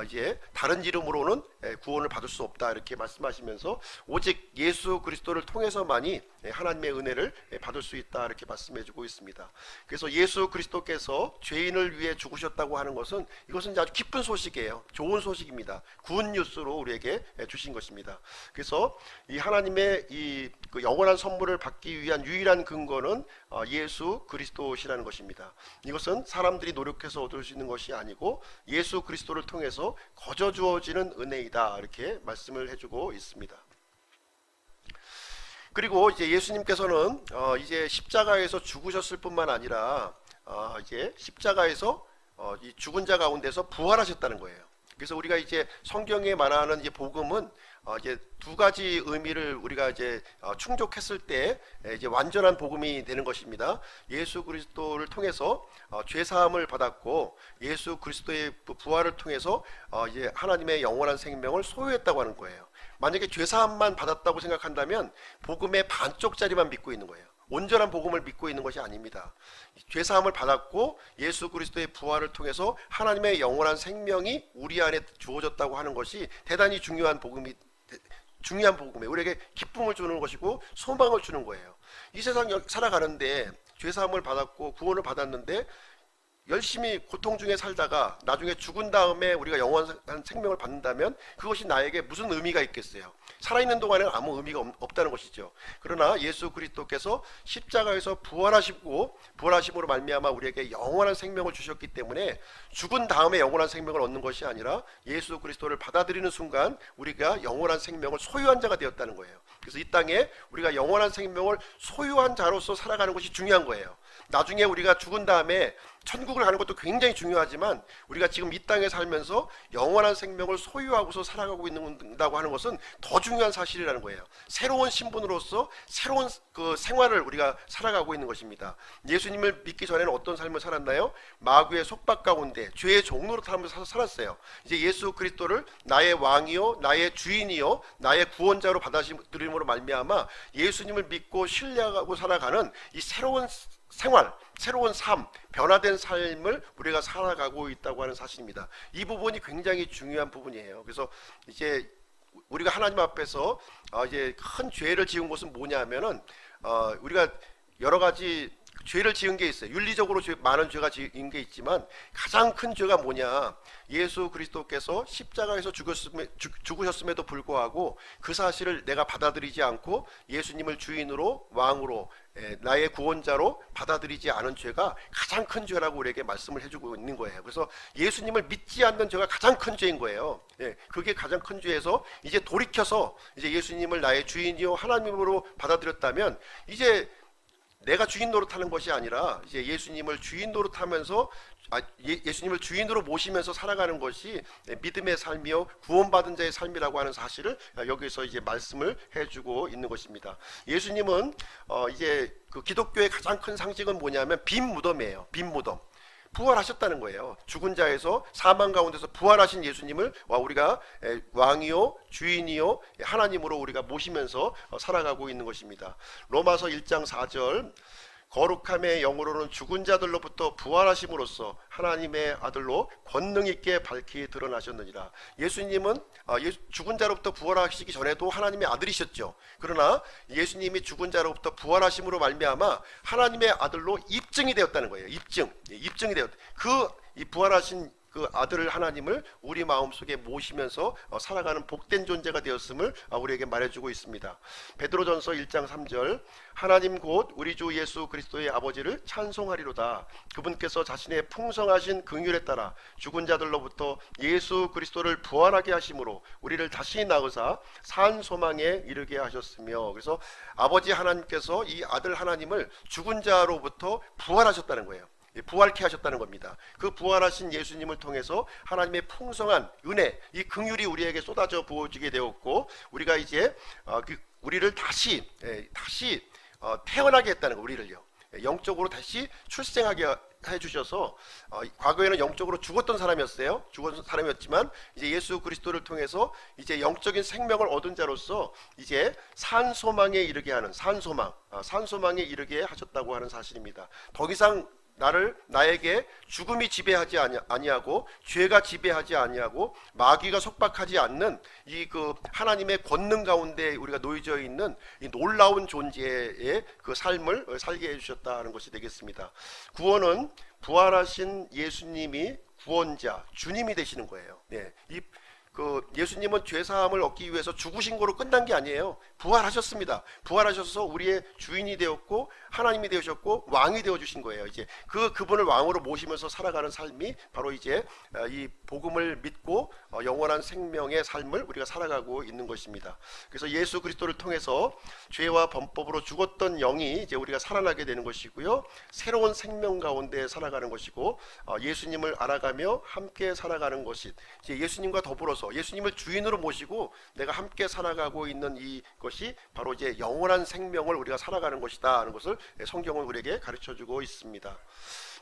S1: 이제 다른 이름으로는 구원을 받을 수 없다 이렇게 말씀하시면서 오직 예수 그리스도를 통해서만이 하나님의 은혜를 받을 수 있다 이렇게 말씀해주고 있습니다. 그래서 예수 그리스도께서 죄인을 위해 죽으셨다고 하는 것은 이것은 아주 기쁜 소식이에요. 좋은 소식입니다. 굿뉴스로 우리에게 주신 것입니다. 그래서 이 하나님의 그 영원한 선물을 받기 위한 유일한 근거는 예수 그리스도시라는 것입니다. 이것은 사람들이 노력해서 얻을 수 있는 것이 아니고 예수 그리스도를 통해서 거저 주어지는 은혜이다 이렇게 말씀을 해주고 있습니다. 그리고 이제 예수님께서는 이제 십자가에서 죽으셨을 뿐만 아니라 이제 십자가에서 이 죽은 자 가운데서 부활하셨다는 거예요. 그래서 우리가 이제 성경에 말하는 이제 복음은 이제 두 가지 의미를 우리가 이제 충족했을 때 이제 완전한 복음이 되는 것입니다. 예수 그리스도를 통해서 죄 사함을 받았고 예수 그리스도의 부활을 통해서 이제 하나님의 영원한 생명을 소유했다고 하는 거예요. 만약에 죄 사함만 받았다고 생각한다면 복음의 반쪽짜리만 믿고 있는 거예요. 온전한 복음을 믿고 있는 것이 아닙니다. 죄 사함을 받았고 예수 그리스도의 부활을 통해서 하나님의 영원한 생명이 우리 안에 주어졌다고 하는 것이 대단히 중요한 복음이에요. 우리에게 기쁨을 주는 것이고 소망을 주는 거예요. 이 세상 살아가는데 죄 사함을 받았고 구원을 받았는데 열심히 고통 중에 살다가 나중에 죽은 다음에 우리가 영원한 생명을 받는다면 그것이 나에게 무슨 의미가 있겠어요? 살아있는 동안에는 아무 의미가 없다는 것이죠. 그러나 예수 그리스도께서 십자가에서 부활하심으로 말미암아 우리에게 영원한 생명을 주셨기 때문에 죽은 다음에 영원한 생명을 얻는 것이 아니라 예수 그리스도를 받아들이는 순간 우리가 영원한 생명을 소유한 자가 되었다는 거예요. 그래서 이 땅에 우리가 영원한 생명을 소유한 자로서 살아가는 것이 중요한 거예요. 나중에 우리가 죽은 다음에 천국을 가는 것도 굉장히 중요하지만 우리가 지금 이 땅에 살면서 영원한 생명을 소유하고서 살아가고 있는다고 하는 것은 더 중요한 사실이라는 거예요. 새로운 신분으로서 새로운 그 생활을 우리가 살아가고 있는 것입니다. 예수님을 믿기 전에는 어떤 삶을 살았나요? 마귀의 속박 가운데 죄의 종로로 살았어요. 이제 예수 그리스도를 나의 왕이요 나의 주인이요 나의 구원자로 받아들임으로 말미암아 예수님을 믿고 신뢰하고 살아가는 이 새로운 생활, 새로운 삶, 변화된 삶을 우리가 살아가고 있다고 하는 사실입니다. 이 부분이 굉장히 중요한 부분이에요. 그래서 이제 우리가 하나님 앞에서 이제 큰 죄를 지은 것은 뭐냐면은 우리가 여러 가지 죄를 지은 게 있어요. 윤리적으로 많은 죄가 지은 게 있지만 가장 큰 죄가 뭐냐? 예수 그리스도께서 십자가에서 죽으셨음에도 불구하고 그 사실을 내가 받아들이지 않고 예수님을 주인으로 왕으로 나의 구원자로 받아들이지 않은 죄가 가장 큰 죄라고 우리에게 말씀을 해주고 있는 거예요. 그래서 예수님을 믿지 않는 죄가 가장 큰 죄인 거예요. 그게 가장 큰 죄에서 이제 돌이켜서 이제 예수님을 나의 주인이요 하나님으로 받아들였다면 이제 내가 주인 노릇하는 것이 아니라 이제 예수님을 주인 노릇하면서 예수님을 주인으로 모시면서 살아가는 것이 믿음의 삶이요 구원받은 자의 삶이라고 하는 사실을 여기서 이제 말씀을 해주고 있는 것입니다. 예수님은 이제 그 기독교의 가장 큰 상징은 뭐냐면 빈 무덤이에요. 빈 무덤. 부활하셨다는 거예요. 죽은 자에서 사망 가운데서 부활하신 예수님을 우리가 왕이요 주인이요 하나님으로 우리가 모시면서 살아가고 있는 것입니다. 로마서 1장 4절 거룩함의 영으로는 죽은 자들로부터 부활하심으로써 하나님의 아들로 권능 있게 밝히 드러나셨느니라. 예수님은 죽은 자로부터 부활하시기 전에도 하나님의 아들이셨죠. 그러나 예수님이 죽은 자로부터 부활하심으로 말미암아 하나님의 아들로 입증이 되었다는 거예요. 입증이 되었다. 이 부활하신 그 아들 하나님을 우리 마음속에 모시면서 살아가는 복된 존재가 되었음을 우리에게 말해주고 있습니다. 베드로전서 1장 3절 하나님 곧 우리 주 예수 그리스도의 아버지를 찬송하리로다. 그분께서 자신의 풍성하신 긍휼에 따라 죽은 자들로부터 예수 그리스도를 부활하게 하심으로 우리를 다시 낳으사 산 소망에 이르게 하셨으며. 그래서 아버지 하나님께서 이 아들 하나님을 죽은 자로부터 부활하셨다는 거예요. 부활케 하셨다는 겁니다. 그 부활하신 예수님을 통해서 하나님의 풍성한 은혜, 이 긍휼이 우리에게 쏟아져 부어지게 되었고 우리가 이제 우리를 다시 태어나게 했다는 거. 우리를요 영적으로 다시 출생하게 해주셔서 과거에는 영적으로 죽었던 사람이었어요. 죽었던 사람이었지만 이제 예수 그리스도를 통해서 이제 영적인 생명을 얻은 자로서 이제 산 소망에 이르게 하는 산 소망에 이르게 하셨다고 하는 사실입니다. 더 이상 나에게 죽음이 지배하지 아니하고 죄가 지배하지 아니하고 마귀가 속박하지 않는 이 그 하나님의 권능 가운데 우리가 놓여져 있는 이 놀라운 존재의 그 삶을 살게 해주셨다는 것이 되겠습니다. 구원은 부활하신 예수님이 구원자, 주님이 되시는 거예요. 예수님은 죄사함을 얻기 위해서 죽으신 거로 끝난 게 아니에요. 부활하셨습니다. 부활하셔서 우리의 주인이 되었고 하나님이 되셨고 왕이 되어 주신 거예요. 이제 그분을 왕으로 모시면서 살아가는 삶이 바로 이제 이 복음을 믿고 영원한 생명의 삶을 우리가 살아가고 있는 것입니다. 그래서 예수 그리스도를 통해서 죄와 범법으로 죽었던 영이 이제 우리가 살아나게 되는 것이고요. 새로운 생명 가운데 살아가는 것이고 예수님을 알아가며 함께 살아가는 것이 이제 예수님과 더불어서 모셔 예수님을 주인으로 모시고 내가 함께 살아가고 있는 이것이 바로 이제 영원한 생명을 우리가 살아가는 것이다 하는 것을 성경은 우리에게 가르쳐주고 있습니다.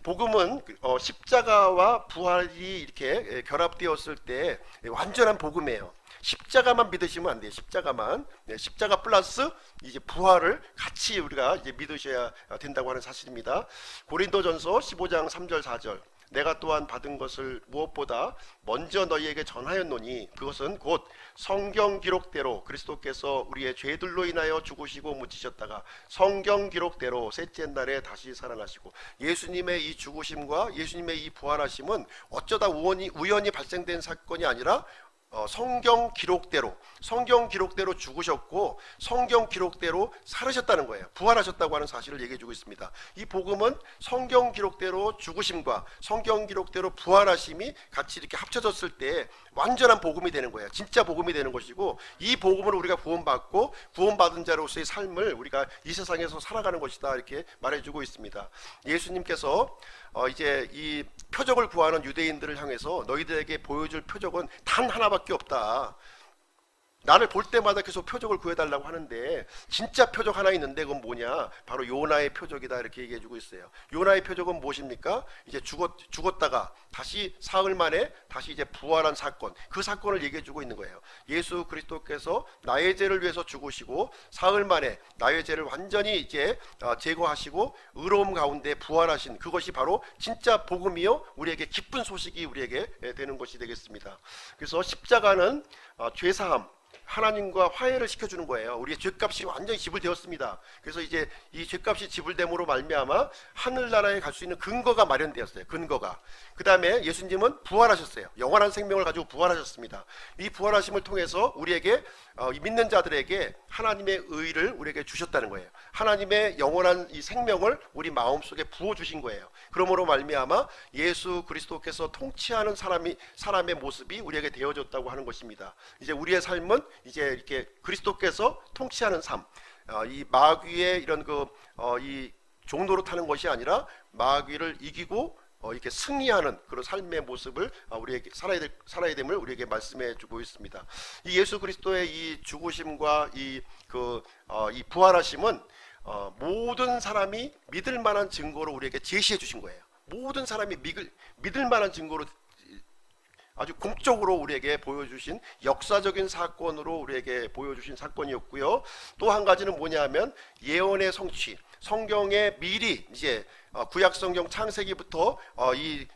S1: 복음은 십자가와 부활이 이렇게 결합되었을 때 완전한 복음이에요. 십자가만 믿으시면 안 돼요. 십자가만. 십자가 플러스 이제 부활을 같이 우리가 이제 믿으셔야 된다고 하는 사실입니다. 고린도전서 15장 3절 4절. 내가 또한 받은 것을 무엇보다 먼저 너희에게 전하였노니 그것은 곧 성경 기록대로 그리스도께서 우리의 죄들로 인하여 죽으시고 묻히셨다가 성경 기록대로 셋째 날에 다시 살아나시고, 예수님의 이 죽으심과 예수님의 이 부활하심은 어쩌다 우연히 발생된 사건이 아니라 성경 기록대로 죽으셨고 성경 기록대로 살으셨다는 거예요. 부활하셨다고 하는 사실을 얘기해 주고 있습니다. 이 복음은 성경 기록대로 죽으심과 성경 기록대로 부활하심이 같이 이렇게 합쳐졌을 때 완전한 복음이 되는 거예요. 진짜 복음이 되는 것이고, 이 복음을 우리가 구원받고 구원받은 자로서의 삶을 우리가 이 세상에서 살아가는 것이다 이렇게 말해주고 있습니다. 예수님께서 이제 이 표적을 구하는 유대인들을 향해서 너희들에게 보여줄 표적은 단 하나밖에 없다. 나를 볼 때마다 계속 표적을 구해달라고 하는데 진짜 표적 하나 있는데 그건 뭐냐? 바로 요나의 표적이다 이렇게 얘기해주고 있어요. 요나의 표적은 무엇입니까? 이제 죽었다가 다시 사흘 만에 다시 이제 부활한 사건, 그 사건을 얘기해주고 있는 거예요. 예수 그리스도께서 나의 죄를 위해서 죽으시고 사흘 만에 나의 죄를 완전히 이제 제거하시고 의로움 가운데 부활하신 그것이 바로 진짜 복음이요 우리에게 기쁜 소식이 우리에게 되는 것이 되겠습니다. 그래서 십자가는 죄사함, 하나님과 화해를 시켜주는 거예요. 우리의 죄값이 완전히 지불되었습니다. 그래서 이제 이 죄값이 지불됨으로 말미암아 하늘나라에 갈 수 있는 근거가 마련되었어요. 근거가. 그 다음에 예수님은 부활하셨어요. 영원한 생명을 가지고 부활하셨습니다. 이 부활하심을 통해서 우리에게 믿는 자들에게 하나님의 의를 우리에게 주셨다는 거예요. 하나님의 영원한 이 생명을 우리 마음속에 부어주신 거예요. 그러므로 말미암아 예수 그리스도께서 통치하는 사람의 모습이 우리에게 되어졌다고 하는 것입니다. 이제 우리의 삶은 이제 이렇게 그리스도께서 통치하는 삶, 이 마귀의 이런 이 종로로 타는 것이 아니라 마귀를 이기고 이렇게 승리하는 그런 삶의 모습을 우리에게 살아야 됨을 우리에게 말씀해 주고 있습니다. 이 예수 그리스도의 이 죽으심과 이 부활하심은 모든 사람이 믿을 만한 증거로 우리에게 제시해 주신 거예요. 모든 사람이 믿을 만한 증거로 아주 공적으로 우리에게 보여주신 역사적인 사건으로 우리에게 보여주신 사건이었고요. 또 한 가지는 뭐냐면 예언의 성취, 성경에 미리 이제 구약 성경 창세기부터 이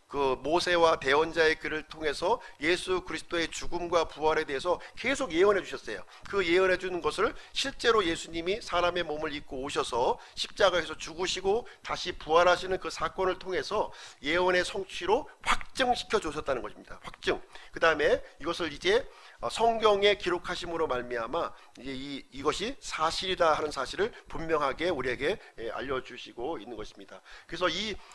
S1: 모세와 대언자의 글을 통해서 예수 그리스도의 죽음과 부활에 대해서 계속 예언해 주셨어요. 그 예언해 주는 것을 실제로 예수님이 사람의 몸을 입고 오셔서 십자가에서 죽으시고 다시 부활하시는 그 사건을 통해서 예언의 성취로 확증시켜 주셨다는 것입니다. 확증. 그 다음에 이것을 이제 성경에 기록하심으로 말미암아 이제 이것이 사실이다 하는 사실을 분명하게 우리에게 알려주시고 있는 것입니다. 그래서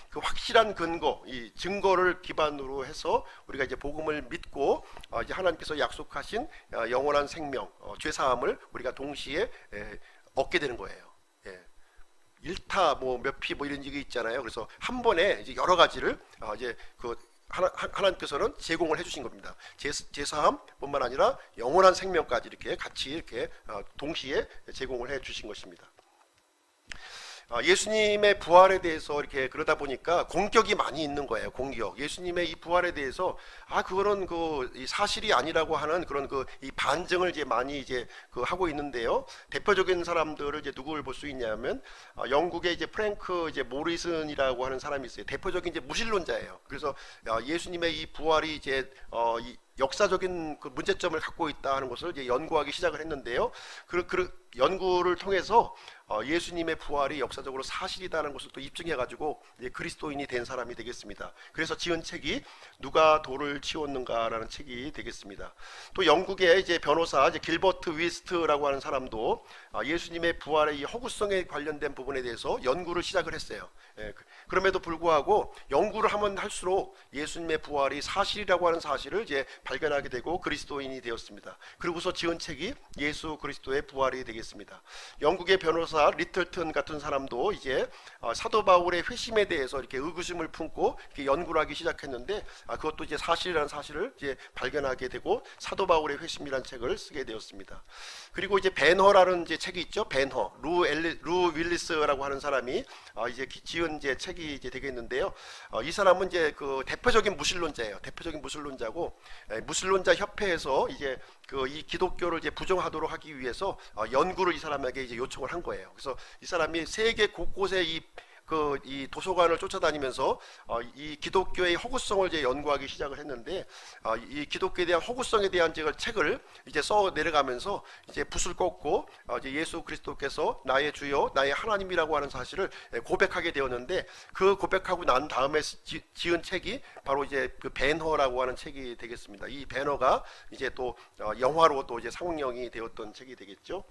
S1: 그 확실한 근거, 이 증거를 기반으로 해서 우리가 이제 복음을 믿고 이제 하나님께서 약속하신 영원한 생명, 죄사함을 우리가 동시에 얻게 되는 거예요. 일타 몇 피 이런 얘기 있잖아요. 그래서 한 번에 이제 여러 가지를 이제 하나님께서는 제공을 해주신 겁니다. 제사함뿐만 아니라 영원한 생명까지 이렇게 같이 이렇게 동시에 제공을 해주신 것입니다. 예수님의 부활에 대해서 이렇게 그러다 보니까 공격이 많이 있는 거예요. 공격. 예수님의 이 부활에 대해서 그거는 이 사실이 아니라고 하는 그런 이 반증을 이제 많이 이제 하고 있는데요. 대표적인 사람들을 이제 누구를 볼 수 있냐면 영국의 이제 프랭크 이제 모리슨이라고 하는 사람이 있어요. 대표적인 이제 무신론자예요. 그래서 예수님의 이 부활이 이제 역사적인 그 문제점을 갖고 있다 하는 것을 이제 연구하기 시작을 했는데요. 그 연구를 통해서 예수님의 부활이 역사적으로 사실이다는 것을 또 입증해가지고 이제 그리스도인이 된 사람이 되겠습니다. 그래서 지은 책이 누가 돌을 치웠는가라는 책이 되겠습니다. 또 영국의 이제 변호사 이제 길버트 위스트라고 하는 사람도 예수님의 부활의 이 허구성에 관련된 부분에 대해서 연구를 시작을 했어요. 그럼에도 불구하고 연구를 하면 할수록 예수님의 부활이 사실이라고 하는 사실을 이제 발견하게 되고 그리스도인이 되었습니다. 그리고서 지은 책이 예수 그리스도의 부활이 되겠습니다. 영국의 변호사 목사 리틀튼 같은 사람도 이제 사도 바울의 회심에 대해서 이렇게 의구심을 품고 이렇게 연구를 하기 시작했는데 그것도 이제 사실이라는 사실을 이제 발견하게 되고 사도 바울의 회심이라는 책을 쓰게 되었습니다. 그리고 이제 벤허라는 이제 책이 있죠. 벤허 루 윌리스라고 하는 사람이 이제 지은 이제 책이 이제 되겠는데요. 이 사람은 이제 그 대표적인 무신론자예요. 대표적인 무신론자고 무신론자 협회에서 이제 이 기독교를 이제 부정하도록 하기 위해서 연구를 이 사람에게 이제 요청을 한 거예요. 그래서 이 사람이 세계 곳곳에 이 도서관을 쫓아다니면서 이 기독교의 허구성을 이제 연구하기 시작을 했는데 이 기독교에 대한 허구성에 대한 책을 이제 써 내려가면서 이제 붓을 꽂고 이제 예수 그리스도께서 나의 주여 나의 하나님이라고 하는 사실을 고백하게 되었는데 그 고백하고 난 다음에 지은 책이 바로 이제 그 벤허라고 하는 책이 되겠습니다. 이 벤허가 이제 또 영화로 또 이제 상영이 되었던 책이 되겠죠.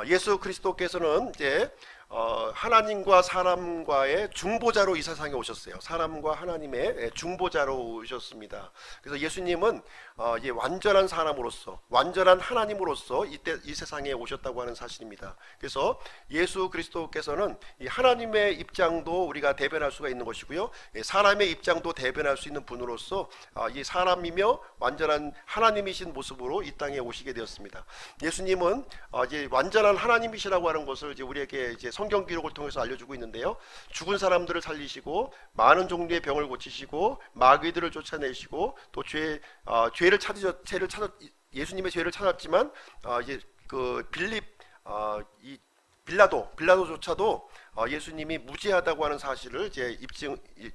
S1: 예수 그리스도께서는 이제 하나님과 사람과의 중보자로 이 세상에 오셨어요. 사람과 하나님의 중보자로 오셨습니다. 그래서 예수님은 이제 완전한 사람으로서 완전한 하나님으로서 이 세상에 오셨다고 하는 사실입니다. 그래서 예수 그리스도께서는 이 하나님의 입장도 우리가 대변할 수가 있는 것이고요, 사람의 입장도 대변할 수 있는 분으로서 이 사람이며 완전한 하나님이신 모습으로 이 땅에 오시게 되었습니다. 예수님은 이제 완전한 하나님이시라고 하는 것을 이제 우리에게 이제 성경 기록을 통해서 알려주고 있는데요. 죽은 사람들을 살리시고 많은 종류의 병을 고치시고 마귀들을 쫓아내시고 또 죄를 예수님의 죄를 찾았지만 이제 그 이 빌라도조차도 예수님이 무죄하다고 하는 사실을 이제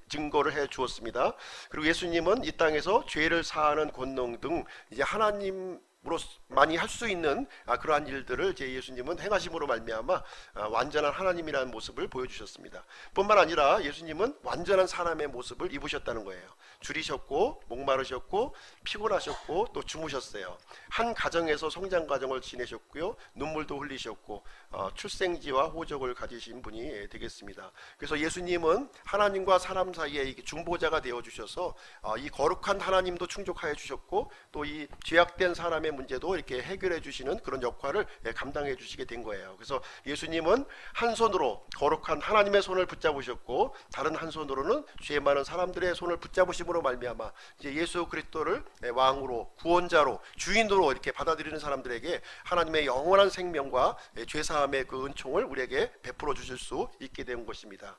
S1: 증거를 해 주었습니다. 그리고 예수님은 이 땅에서 죄를 사하는 권능 등 이제 하나님 많이 할 수 있는 그러한 일들을 제 예수님은 행하심으로 말미암아 완전한 하나님이라는 모습을 보여주셨습니다. 뿐만 아니라 예수님은 완전한 사람의 모습을 입으셨다는 거예요. 줄이셨고 목마르셨고 피곤하셨고 또 주무셨어요. 한 가정에서 성장 과정을 지내셨고요, 눈물도 흘리셨고 출생지와 호적을 가지신 분이 되겠습니다. 그래서 예수님은 하나님과 사람 사이에 중보자가 되어 주셔서 이 거룩한 하나님도 충족하여 주셨고 또 이 죄악된 사람의 문제도 이렇게 해결해 주시는 그런 역할을 감당해 주시게 된 거예요. 그래서 예수님은 한 손으로 거룩한 하나님의 손을 붙잡으셨고 다른 한 손으로는 죄 많은 사람들의 손을 붙잡으심으로 말미암아 이제 예수 그리스도를 왕으로 구원자로 주인으로 이렇게 받아들이는 사람들에게 하나님의 영원한 생명과 죄 사함의 그 은총을 우리에게 베풀어 주실 수 있게 된 것입니다.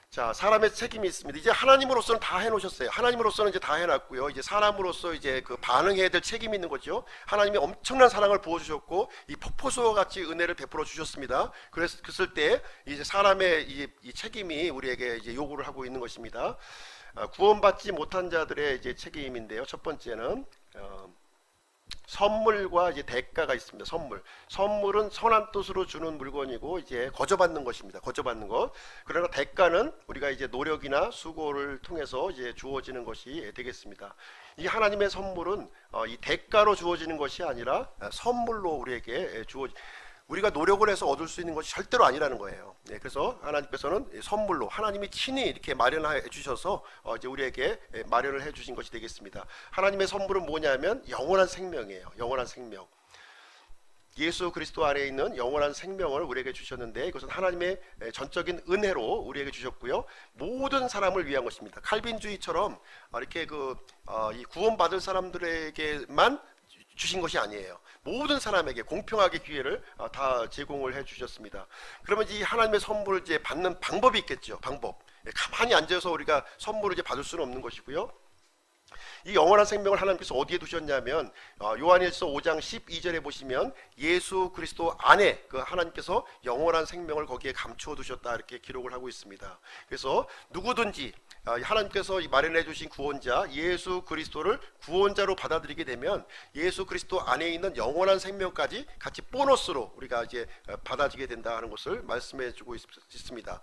S1: 자, 사람의 책임이 있습니다. 이제 하나님으로서는 다 해놓으셨어요. 하나님으로서는 이제 다 해놨고요. 이제 사람으로서 이제 그 반응해야 될 책임이 있는 거죠. 하나님이 엄청난 사랑을 부어주셨고 이 폭포수와 같이 은혜를 베풀어 주셨습니다. 그랬을 때 이제 사람의 이 책임이 우리에게 이제 요구를 하고 있는 것입니다. 구원받지 못한 자들의 이제 책임인데요. 첫 번째는 선물과 이제 대가가 있습니다. 선물은 선한 뜻으로 주는 물건이고 이제 거저받는 것입니다. 거저받는 것. 그러나 대가는 우리가 이제 노력이나 수고를 통해서 이제 주어지는 것이 되겠습니다. 이 하나님의 선물은 이 대가로 주어지는 것이 아니라 선물로 우리에게 우리가 노력을 해서 얻을 수 있는 것이 절대로 아니라는 거예요. 그래서 하나님께서는 선물로 하나님이 친히 이렇게 마련해 주셔서 이제 우리에게 마련을 해 주신 것이 되겠습니다. 하나님의 선물은 뭐냐면 영원한 생명이에요. 영원한 생명. 예수 그리스도 안에 있는 영원한 생명을 우리에게 주셨는데 이것은 하나님의 전적인 은혜로 우리에게 주셨고요, 모든 사람을 위한 것입니다. 칼빈주의처럼 이렇게 이 구원받을 사람들에게만 주신 것이 아니에요. 모든 사람에게 공평하게 기회를 다 제공을 해 주셨습니다. 그러면 이 하나님의 선물을 이제 받는 방법이 있겠죠. 방법. 가만히 앉아서 우리가 선물을 이제 받을 수는 없는 것이고요. 이 영원한 생명을 하나님께서 어디에 두셨냐면 요한일서 5장 12절에 보시면 예수 그리스도 안에 그 하나님께서 영원한 생명을 거기에 감추어 두셨다 이렇게 기록을 하고 있습니다. 그래서 누구든지 하나님께서 마련해 주신 구원자 예수 그리스도를 구원자로 받아들이게 되면 예수 그리스도 안에 있는 영원한 생명까지 같이 보너스로 우리가 이제 받아지게 된다 하는 것을 말씀해 주고 있습니다.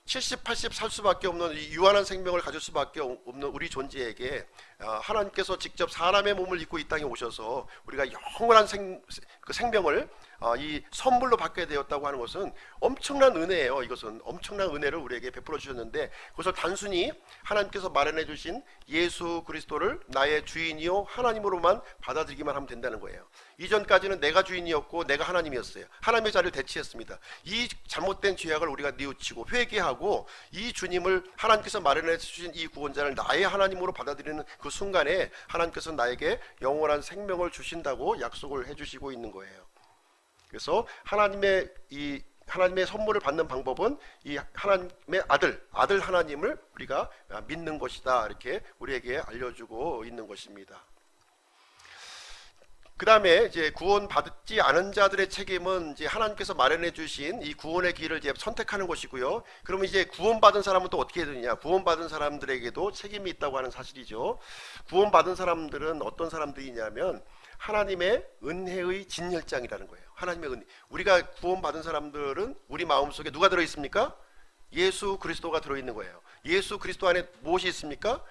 S1: 70, 80 살 수밖에 없는 이 유한한 생명을 가질 수밖에 없는 우리 존재에게 하나님께서 직접 사람의 몸을 입고 이 땅에 오셔서 우리가 영원한 생명을 이 선물로 받게 되었다고 하는 것은 엄청난 은혜예요. 이것은 엄청난 은혜를 우리에게 베풀어 주셨는데, 그것을 단순히 하나님께서 마련해 주신 예수 그리스도를 나의 주인이요 하나님으로만 받아들이기만 하면 된다는 거예요. 이전까지는 내가 주인이었고 내가 하나님이었어요. 하나님의 자리를 대체했습니다. 이 잘못된 죄악을 우리가 뉘우치고 회개하고 이 주님을, 하나님께서 마련해 주신 이 구원자를 나의 하나님으로 받아들이는 그 순간에 하나님께서 나에게 영원한 생명을 주신다고 약속을 해주시고 있는 거예요. 그래서 하나님의 선물을 받는 방법은 이 하나님의 아들 하나님을 우리가 믿는 것이다, 이렇게 우리에게 알려주고 있는 것입니다. 그 다음에 이제 구원받지 않은 자들의 책임은 이제 하나님께서 마련해 주신 이 구원의 길을 이제 선택하는 것이고요. 그러면 이제 구원받은 사람은 또 어떻게 해야 되느냐? 구원받은 사람들에게도 책임이 있다고 하는 사실이죠. 구원받은 사람들은 어떤 사람들이냐면 하나님의 은혜의 진열장이라는 거예요. 하나님의 은혜. 우리가 구원받은 사람들은 우리 마음속에 누가 들어있습니까? 예수 그리스도가 들어있는 거예요. 예수 그리스도 안에 무엇이 있습니까?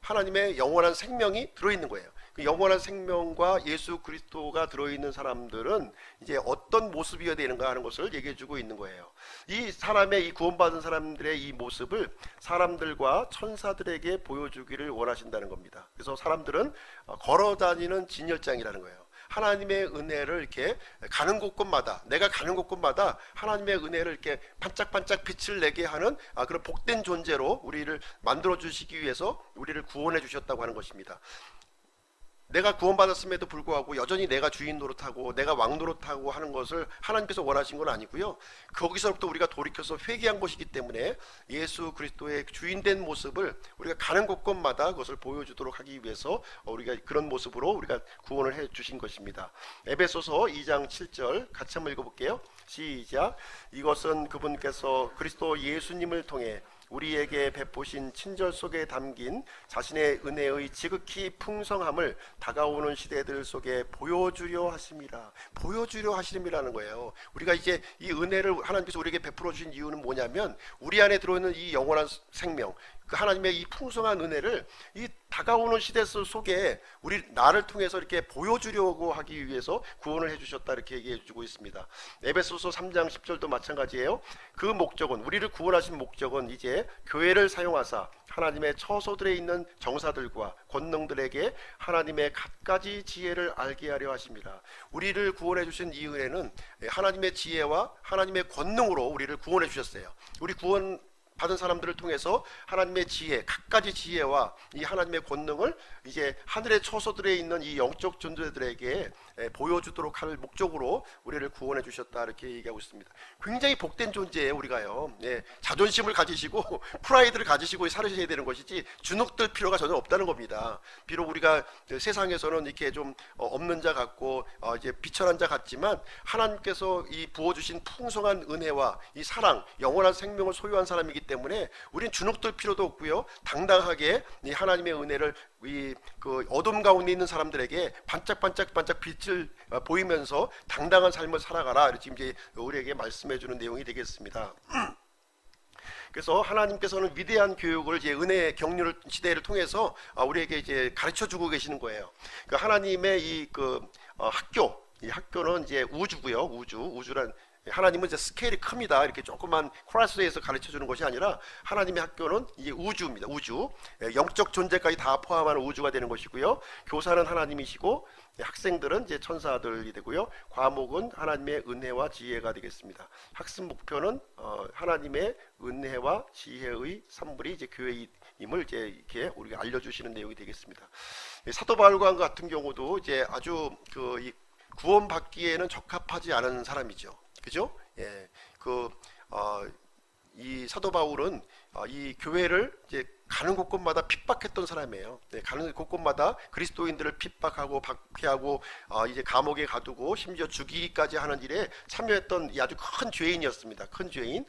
S1: 하나님의 영원한 생명이 들어있는 거예요. 그 영원한 생명과 예수 그리스도가 들어있는 사람들은 이제 어떤 모습이어야 되는가 하는 것을 얘기해주고 있는 거예요. 이 사람의, 이 구원받은 사람들의 이 모습을 사람들과 천사들에게 보여주기를 원하신다는 겁니다. 그래서 사람들은 걸어다니는 진열장이라는 거예요. 하나님의 은혜를 이렇게 가는 곳곳마다, 내가 가는 곳곳마다 하나님의 은혜를 이렇게 반짝반짝 빛을 내게 하는 그런 복된 존재로 우리를 만들어 주시기 위해서 우리를 구원해 주셨다고 하는 것입니다. 내가 구원받았음에도 불구하고 여전히 내가 주인 노릇하고 내가 왕 노릇하고 하는 것을 하나님께서 원하신 건 아니고요. 거기서부터 우리가 돌이켜서 회개한 것이기 때문에 예수 그리스도의 주인된 모습을 우리가 가는 곳곳마다 그것을 보여주도록 하기 위해서 우리가 그런 모습으로 우리가 구원을 해 주신 것입니다. 에베소서 2장 7절 같이 한번 읽어볼게요. 시작. 이것은 그분께서 그리스도 예수님을 통해 우리에게 베푸신 친절 속에 담긴 자신의 은혜의 지극히 풍성함을 다가오는 시대들 속에 보여주려 하심이라. 보여주려 하심이라는 거예요. 우리가 이제 이 은혜를 하나님께서 우리에게 베풀어 주신 이유는 뭐냐면 우리 안에 들어있는 이 영원한 생명, 그 하나님의 이 풍성한 은혜를 이 다가오는 시대 속에 나를 통해서 이렇게 보여주려고 하기 위해서 구원을 해주셨다, 이렇게 얘기해주고 있습니다. 에베소서 3장 10절도 마찬가지예요. 그 목적은, 우리를 구원하신 목적은 이제 교회를 사용하사 하나님의 처소들에 있는 정사들과 권능들에게 하나님의 갖가지 지혜를 알게 하려 하십니다. 우리를 구원해 주신 이 은혜는 하나님의 지혜와 하나님의 권능으로 우리를 구원해 주셨어요. 우리 구원 받은 사람들을 통해서 하나님의 지혜, 갖가지 지혜와 이 하나님의 권능을 이제 하늘의 처소들에 있는 이 영적 존재들에게 보여주도록 할 목적으로 우리를 구원해 주셨다, 이렇게 얘기하고 있습니다. 굉장히 복된 존재예요. 우리가요. 자존심을 가지시고 프라이드를 가지시고 살으셔야 되는 것이지 주눅들 필요가 전혀 없다는 겁니다. 비록 우리가 세상에서는 이렇게 좀 없는 자 같고 이제 비천한 자 같지만 하나님께서 이 부어주신 풍성한 은혜와 이 사랑, 영원한 생명을 소유한 사람이기 때문에 우리는 주눅들 필요도 없고요. 당당하게 이 하나님의 은혜를 그 어둠 가운데 있는 사람들에게 반짝반짝 빛을 보이면서 당당한 삶을 살아가라, 이렇게 이제 우리에게 말씀해 주는 내용이 되겠습니다. 그래서 하나님께서는 위대한 교육을 이제 은혜의 경륜 시대를 통해서 우리에게 이제 가르쳐 주고 계시는 거예요. 그 하나님의 이 학교는 이제 우주고요. 우주란, 하나님은 이제 스케일이 큽니다. 이렇게 조그만 클래스에서 가르쳐 주는 것이 아니라 하나님의 학교는 이제 우주입니다. 우주, 영적 존재까지 다 포함하는 우주가 되는 것이고요. 교사는 하나님이시고 학생들은 이제 천사들이 되고요. 과목은 하나님의 은혜와 지혜가 되겠습니다. 학습 목표는 하나님의 은혜와 지혜의 산물이 이제 교회임을 이제 이렇게 우리가 알려주시는 내용이 되겠습니다. 사도 바울과 같은 경우도 이제 아주 구원받기에는 적합하지 않은 사람이죠. 그죠? 이 사도 바울은 이 교회를 이제 가는 곳곳마다 핍박했던 사람이에요. 가는 곳곳마다 그리스도인들을 핍박하고 박해하고 이제 감옥에 가두고 심지어 죽이기까지 하는 일에 참여했던 아주 큰 죄인이었습니다. 큰 죄인.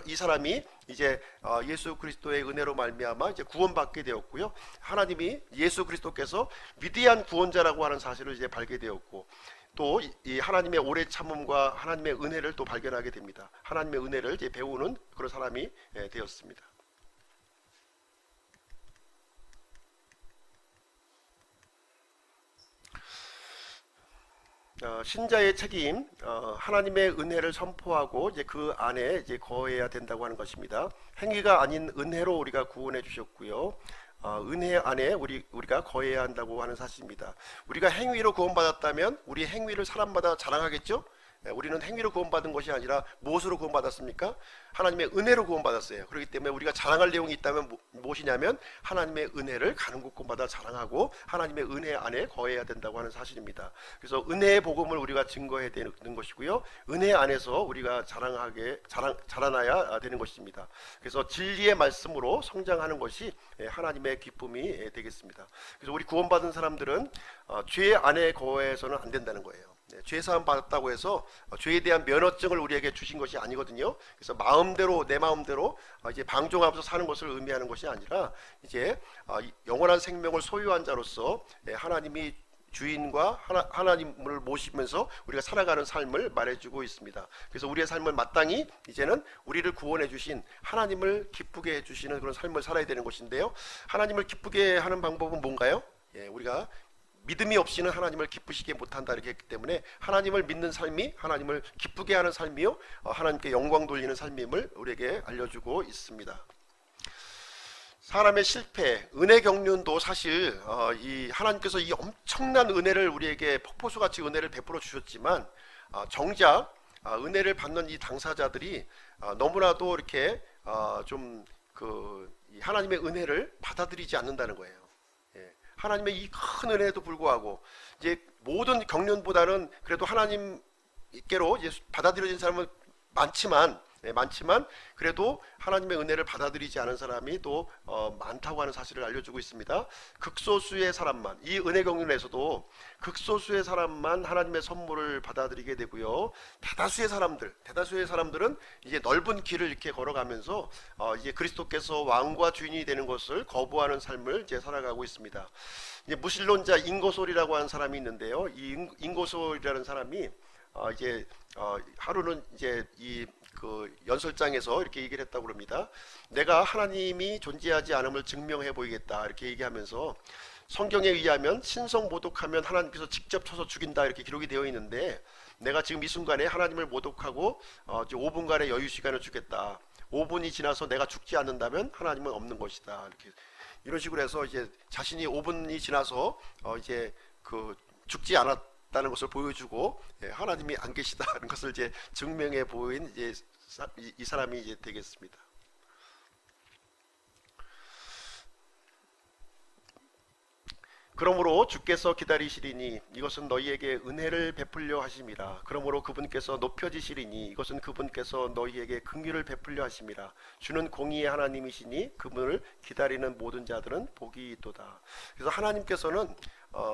S1: 이 사람이 이제 예수 그리스도의 은혜로 말미암아 이제 구원받게 되었고요. 하나님이 예수 그리스도께서 위대한 구원자라고 하는 사실을 이제 발견되었고, 또 이 하나님의 오래 참음과 하나님의 은혜를 또 발견하게 됩니다. 하나님의 은혜를 이제 배우는 그런 사람이 되었습니다. 신자의 책임, 하나님의 은혜를 선포하고 이제 그 안에 이제 거해야 된다고 하는 것입니다. 행위가 아닌 은혜로 우리가 구원해 주셨고요. 은혜 안에 우리가 거해야 한다고 하는 사실입니다. 우리가 행위로 구원받았다면 우리 행위를 사람마다 자랑하겠죠? 우리는 행위로 구원받은 것이 아니라 무엇으로 구원받았습니까? 하나님의 은혜로 구원받았어요. 그렇기 때문에 우리가 자랑할 내용이 있다면 무엇이냐면 하나님의 은혜를 가는 곳곳마다 자랑하고 하나님의 은혜 안에 거해야 된다고 하는 사실입니다. 그래서 은혜의 복음을 우리가 증거해야 되는 것이고요. 은혜 안에서 우리가 자라나야 되는 것입니다. 그래서 진리의 말씀으로 성장하는 것이 하나님의 기쁨이 되겠습니다. 그래서 우리 구원받은 사람들은 죄 안에 거해서는 안 된다는 거예요. 죄 사함 받았다고 해서 죄에 대한 면허증을 우리에게 주신 것이 아니거든요. 그래서 내 마음대로 이제 방종하면서 사는 것을 의미하는 것이 아니라 이제 영원한 생명을 소유한 자로서 하나님이 주인과 하나님을 모시면서 우리가 살아가는 삶을 말해주고 있습니다. 그래서 우리의 삶을 마땅히 이제는 우리를 구원해 주신 하나님을 기쁘게 해주시는 그런 삶을 살아야 되는 것인데요. 하나님을 기쁘게 하는 방법은 뭔가요? 우리가 믿음이 없이는 하나님을 기쁘시게 못한다 이렇게 했기 때문에 하나님을 믿는 삶이 하나님을 기쁘게 하는 삶이요, 하나님께 영광 돌리는 삶임을 우리에게 알려주고 있습니다. 사람의 실패, 은혜 경륜도 사실 이 하나님께서 이 엄청난 은혜를 우리에게 폭포수같이 은혜를 베풀어 주셨지만 정작 은혜를 받는 이 당사자들이 너무나도 이렇게 좀 하나님의 은혜를 받아들이지 않는다는 거예요. 하나님의 이 큰 은혜에도 불구하고 이제 모든 경륜보다는 그래도 하나님께로 이제 받아들여진 사람은 많지만 그래도 하나님의 은혜를 받아들이지 않은 사람이 또 많다고 하는 사실을 알려주고 있습니다. 극소수의 사람만, 이 은혜 경륜에서도 극소수의 사람만 하나님의 선물을 받아들이게 되고요. 대다수의 사람들은 이제 넓은 길을 이렇게 걸어가면서 이제 그리스도께서 왕과 주인이 되는 것을 거부하는 삶을 이제 살아가고 있습니다. 이제 무신론자 인고솔이라고 하는 사람이 있는데요. 이 인고솔이라는 사람이 이제 하루는 이제 그 연설장에서 이렇게 얘기를 했다고 합니다. 내가 하나님이 존재하지 않음을 증명해 보이겠다 이렇게 얘기하면서 성경에 의하면 신성 모독하면 하나님께서 직접 쳐서 죽인다 이렇게 기록이 되어 있는데 내가 지금 이 순간에 하나님을 모독하고 이제 5분간의 여유 시간을 주겠다. 5분이 지나서 내가 죽지 않는다면 하나님은 없는 것이다. 이렇게 이런 식으로 해서 이제 자신이 5분이 지나서 이제 죽지 않았다는 것을 보여주고 하나님이 안 계시다는 것을 이제 증명해 보인 이제 이 사람이 이제 되겠습니다. 그러므로 주께서 기다리시리니 이것은 너희에게 은혜를 베풀려 하심이라. 그러므로 그분께서 높여지시리니 이것은 그분께서 너희에게 긍휼을 베풀려 하심이라. 주는 공의의 하나님이시니 그분을 기다리는 모든 자들은 복이 있도다. 그래서 하나님께서는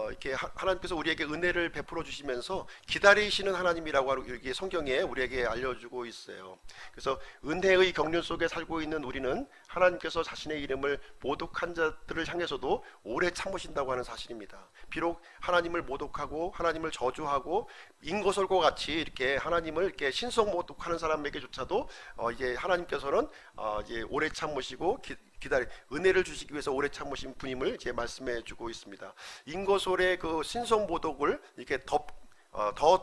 S1: 이렇게 하나님께서 우리에게 은혜를 베풀어 주시면서 기다리시는 하나님이라고 이렇게 성경에 우리에게 알려주고 있어요. 그래서 은혜의 경륜 속에 살고 있는 우리는 하나님께서 자신의 이름을 모독한 자들을 향해서도 오래 참으신다고 하는 사실입니다. 비록 하나님을 모독하고 하나님을 저주하고 인고설과 같이 이렇게 하나님을 이렇게 신성 모독하는 사람에게조차도 이제 하나님께서는 이제 오래 참으시고 은혜를 주시기 위해서 오래 참으신 분임을 이제 말씀해주고 있습니다. 인고솔의 그 신성 모독을 이렇게 더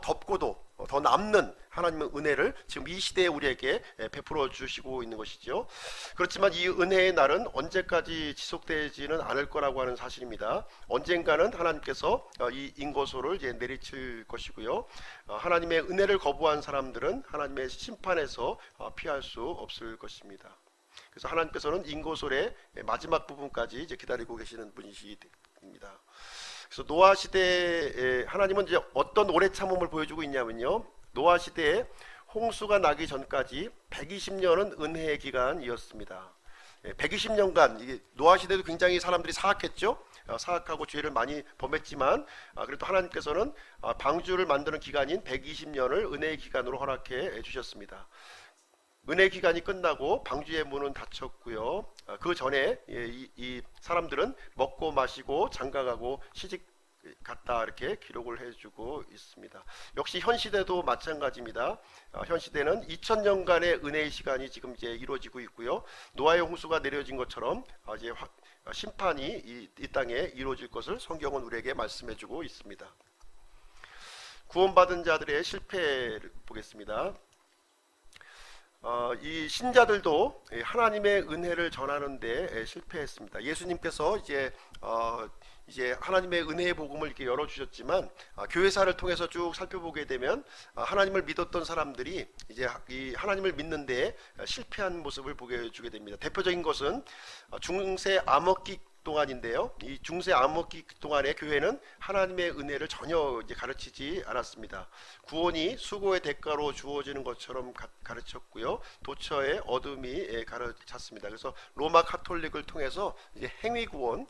S1: 덮고도 더 남는 하나님의 은혜를 지금 이 시대에 우리에게 베풀어 주시고 있는 것이죠. 그렇지만 이 은혜의 날은 언제까지 지속되지는 않을 거라고 하는 사실입니다. 언젠가는 하나님께서 이 인고솔을 이제 내리칠 것이고요. 하나님의 은혜를 거부한 사람들은 하나님의 심판에서 피할 수 없을 것입니다. 그래서 하나님께서는 인고솔의 마지막 부분까지 이제 기다리고 계시는 분이십니다. 그래서 노아 시대에 하나님은 이제 어떤 오래 참음을 보여주고 있냐면요. 노아 시대에 홍수가 나기 전까지 120년은 은혜의 기간이었습니다. 120년간 노아 시대도 굉장히 사람들이 사악했죠. 사악하고 죄를 많이 범했지만 그래도 하나님께서는 방주를 만드는 기간인 120년을 은혜의 기간으로 허락해 주셨습니다. 은혜 기간이 끝나고 방주의 문은 닫혔고요. 그 전에 이 사람들은 먹고 마시고 장가가고 시집 갔다 이렇게 기록을 해주고 있습니다. 역시 현 시대도 마찬가지입니다. 현 시대는 2000년간의 은혜의 시간이 지금 이제 이루어지고 있고요. 노아의 홍수가 내려진 것처럼 이제 심판이 이 땅에 이루어질 것을 성경은 우리에게 말씀해주고 있습니다. 구원받은 자들의 실패를 보겠습니다. 이 신자들도 하나님의 은혜를 전하는데 실패했습니다. 예수님께서 이제 하나님의 은혜의 복음을 이렇게 열어주셨지만 교회사를 통해서 쭉 살펴보게 되면 하나님을 믿었던 사람들이 이제 이 하나님을 믿는데 실패한 모습을 보게 주게 됩니다. 대표적인 것은 중세 암흑기 동안인데요. 이 중세 암흑기 동안의 교회는 하나님의 은혜를 전혀 이제 가르치지 않았습니다. 구원이 수고의 대가로 주어지는 것처럼 가르쳤고요. 도처의 어둠이 가르쳤습니다. 그래서 로마 카톨릭을 통해서 이제 행위구원을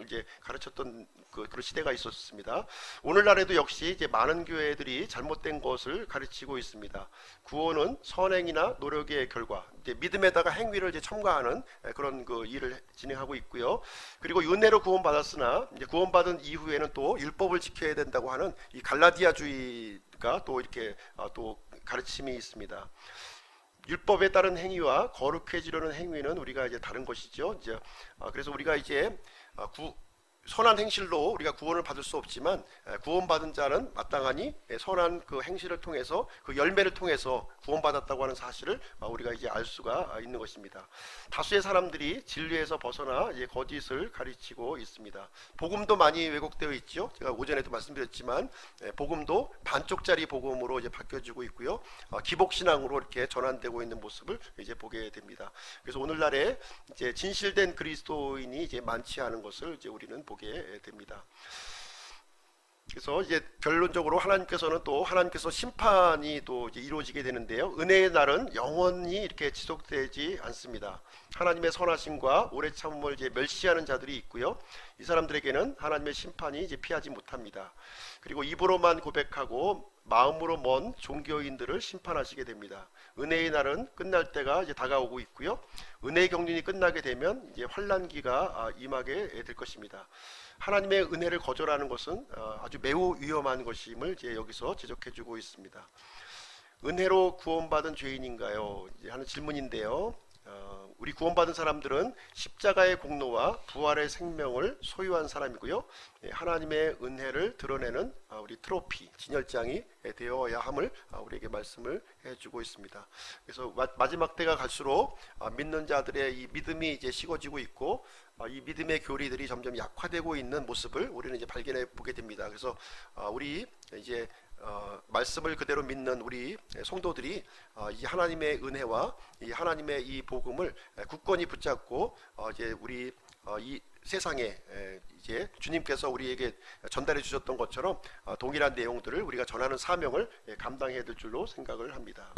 S1: 이제 가르쳤던 그런 시대가 있었습니다. 오늘날에도 역시 이제 많은 교회들이 잘못된 것을 가르치고 있습니다. 구원은 선행이나 노력의 결과, 이제 믿음에다가 행위를 이제 첨가하는 그런 그 일을 진행하고 있고요. 그리고 은혜로 구원받았으나 이제 구원받은 이후에는 또 율법을 지켜야 된다고 하는 이 갈라디아주의가 또 이렇게 또 가르침이 있습니다. 율법에 따른 행위와 거룩해지려는 행위는 우리가 이제 다른 것이죠. 이제 그래서 우리가 이제 선한 행실로 우리가 구원을 받을 수 없지만 구원받은 자는 마땅하니 선한 그 행실을 통해서 그 열매를 통해서 구원받았다고 하는 사실을 우리가 이제 알 수가 있는 것입니다. 다수의 사람들이 진리에서 벗어나 이제 거짓을 가르치고 있습니다. 복음도 많이 왜곡되어 있죠. 제가 오전에도 말씀드렸지만 복음도 반쪽짜리 복음으로 이제 바뀌어지고 있고요. 기복신앙으로 이렇게 전환되고 있는 모습을 이제 보게 됩니다. 그래서 오늘날에 이제 진실된 그리스도인이 이제 많지 않은 것을 이제 우리는 보게 됩니다. 그래서 이제 결론적으로 하나님께서 심판이 또 이제 이루어지게 되는데요. 은혜의 날은 영원히 이렇게 지속되지 않습니다. 하나님의 선하심과 오래 참음을 이제 멸시하는 자들이 있고요. 이 사람들에게는 하나님의 심판이 이제 피하지 못합니다. 그리고 입으로만 고백하고 마음으로 먼 종교인들을 심판하시게 됩니다. 은혜의 날은 끝날 때가 이제 다가오고 있고요. 은혜의 경륜이 끝나게 되면 이제 환난기가 임하게 될 것입니다. 하나님의 은혜를 거절하는 것은 아주 매우 위험한 것임을 이제 여기서 지적해주고 있습니다. 은혜로 구원받은 죄인인가요? 이제 하는 질문인데요. 우리 구원받은 사람들은 십자가의 공로와 부활의 생명을 소유한 사람이고요. 하나님의 은혜를 드러내는 우리 트로피, 진열장이 되어야 함을 우리에게 말씀을 해주고 있습니다. 그래서 마지막 때가 갈수록 믿는 자들의 이 믿음이 이제 식어지고 있고 이 믿음의 교리들이 점점 약화되고 있는 모습을 우리는 이제 발견해 보게 됩니다. 그래서 우리 이제 말씀을 그대로 믿는 우리 성도들이 이 하나님의 은혜와 이 하나님의 이 복음을 굳건히 붙잡고 이제 우리 이 세상에 이제 주님께서 우리에게 전달해 주셨던 것처럼 동일한 내용들을 우리가 전하는 사명을 감당해야 될 줄로 생각을 합니다.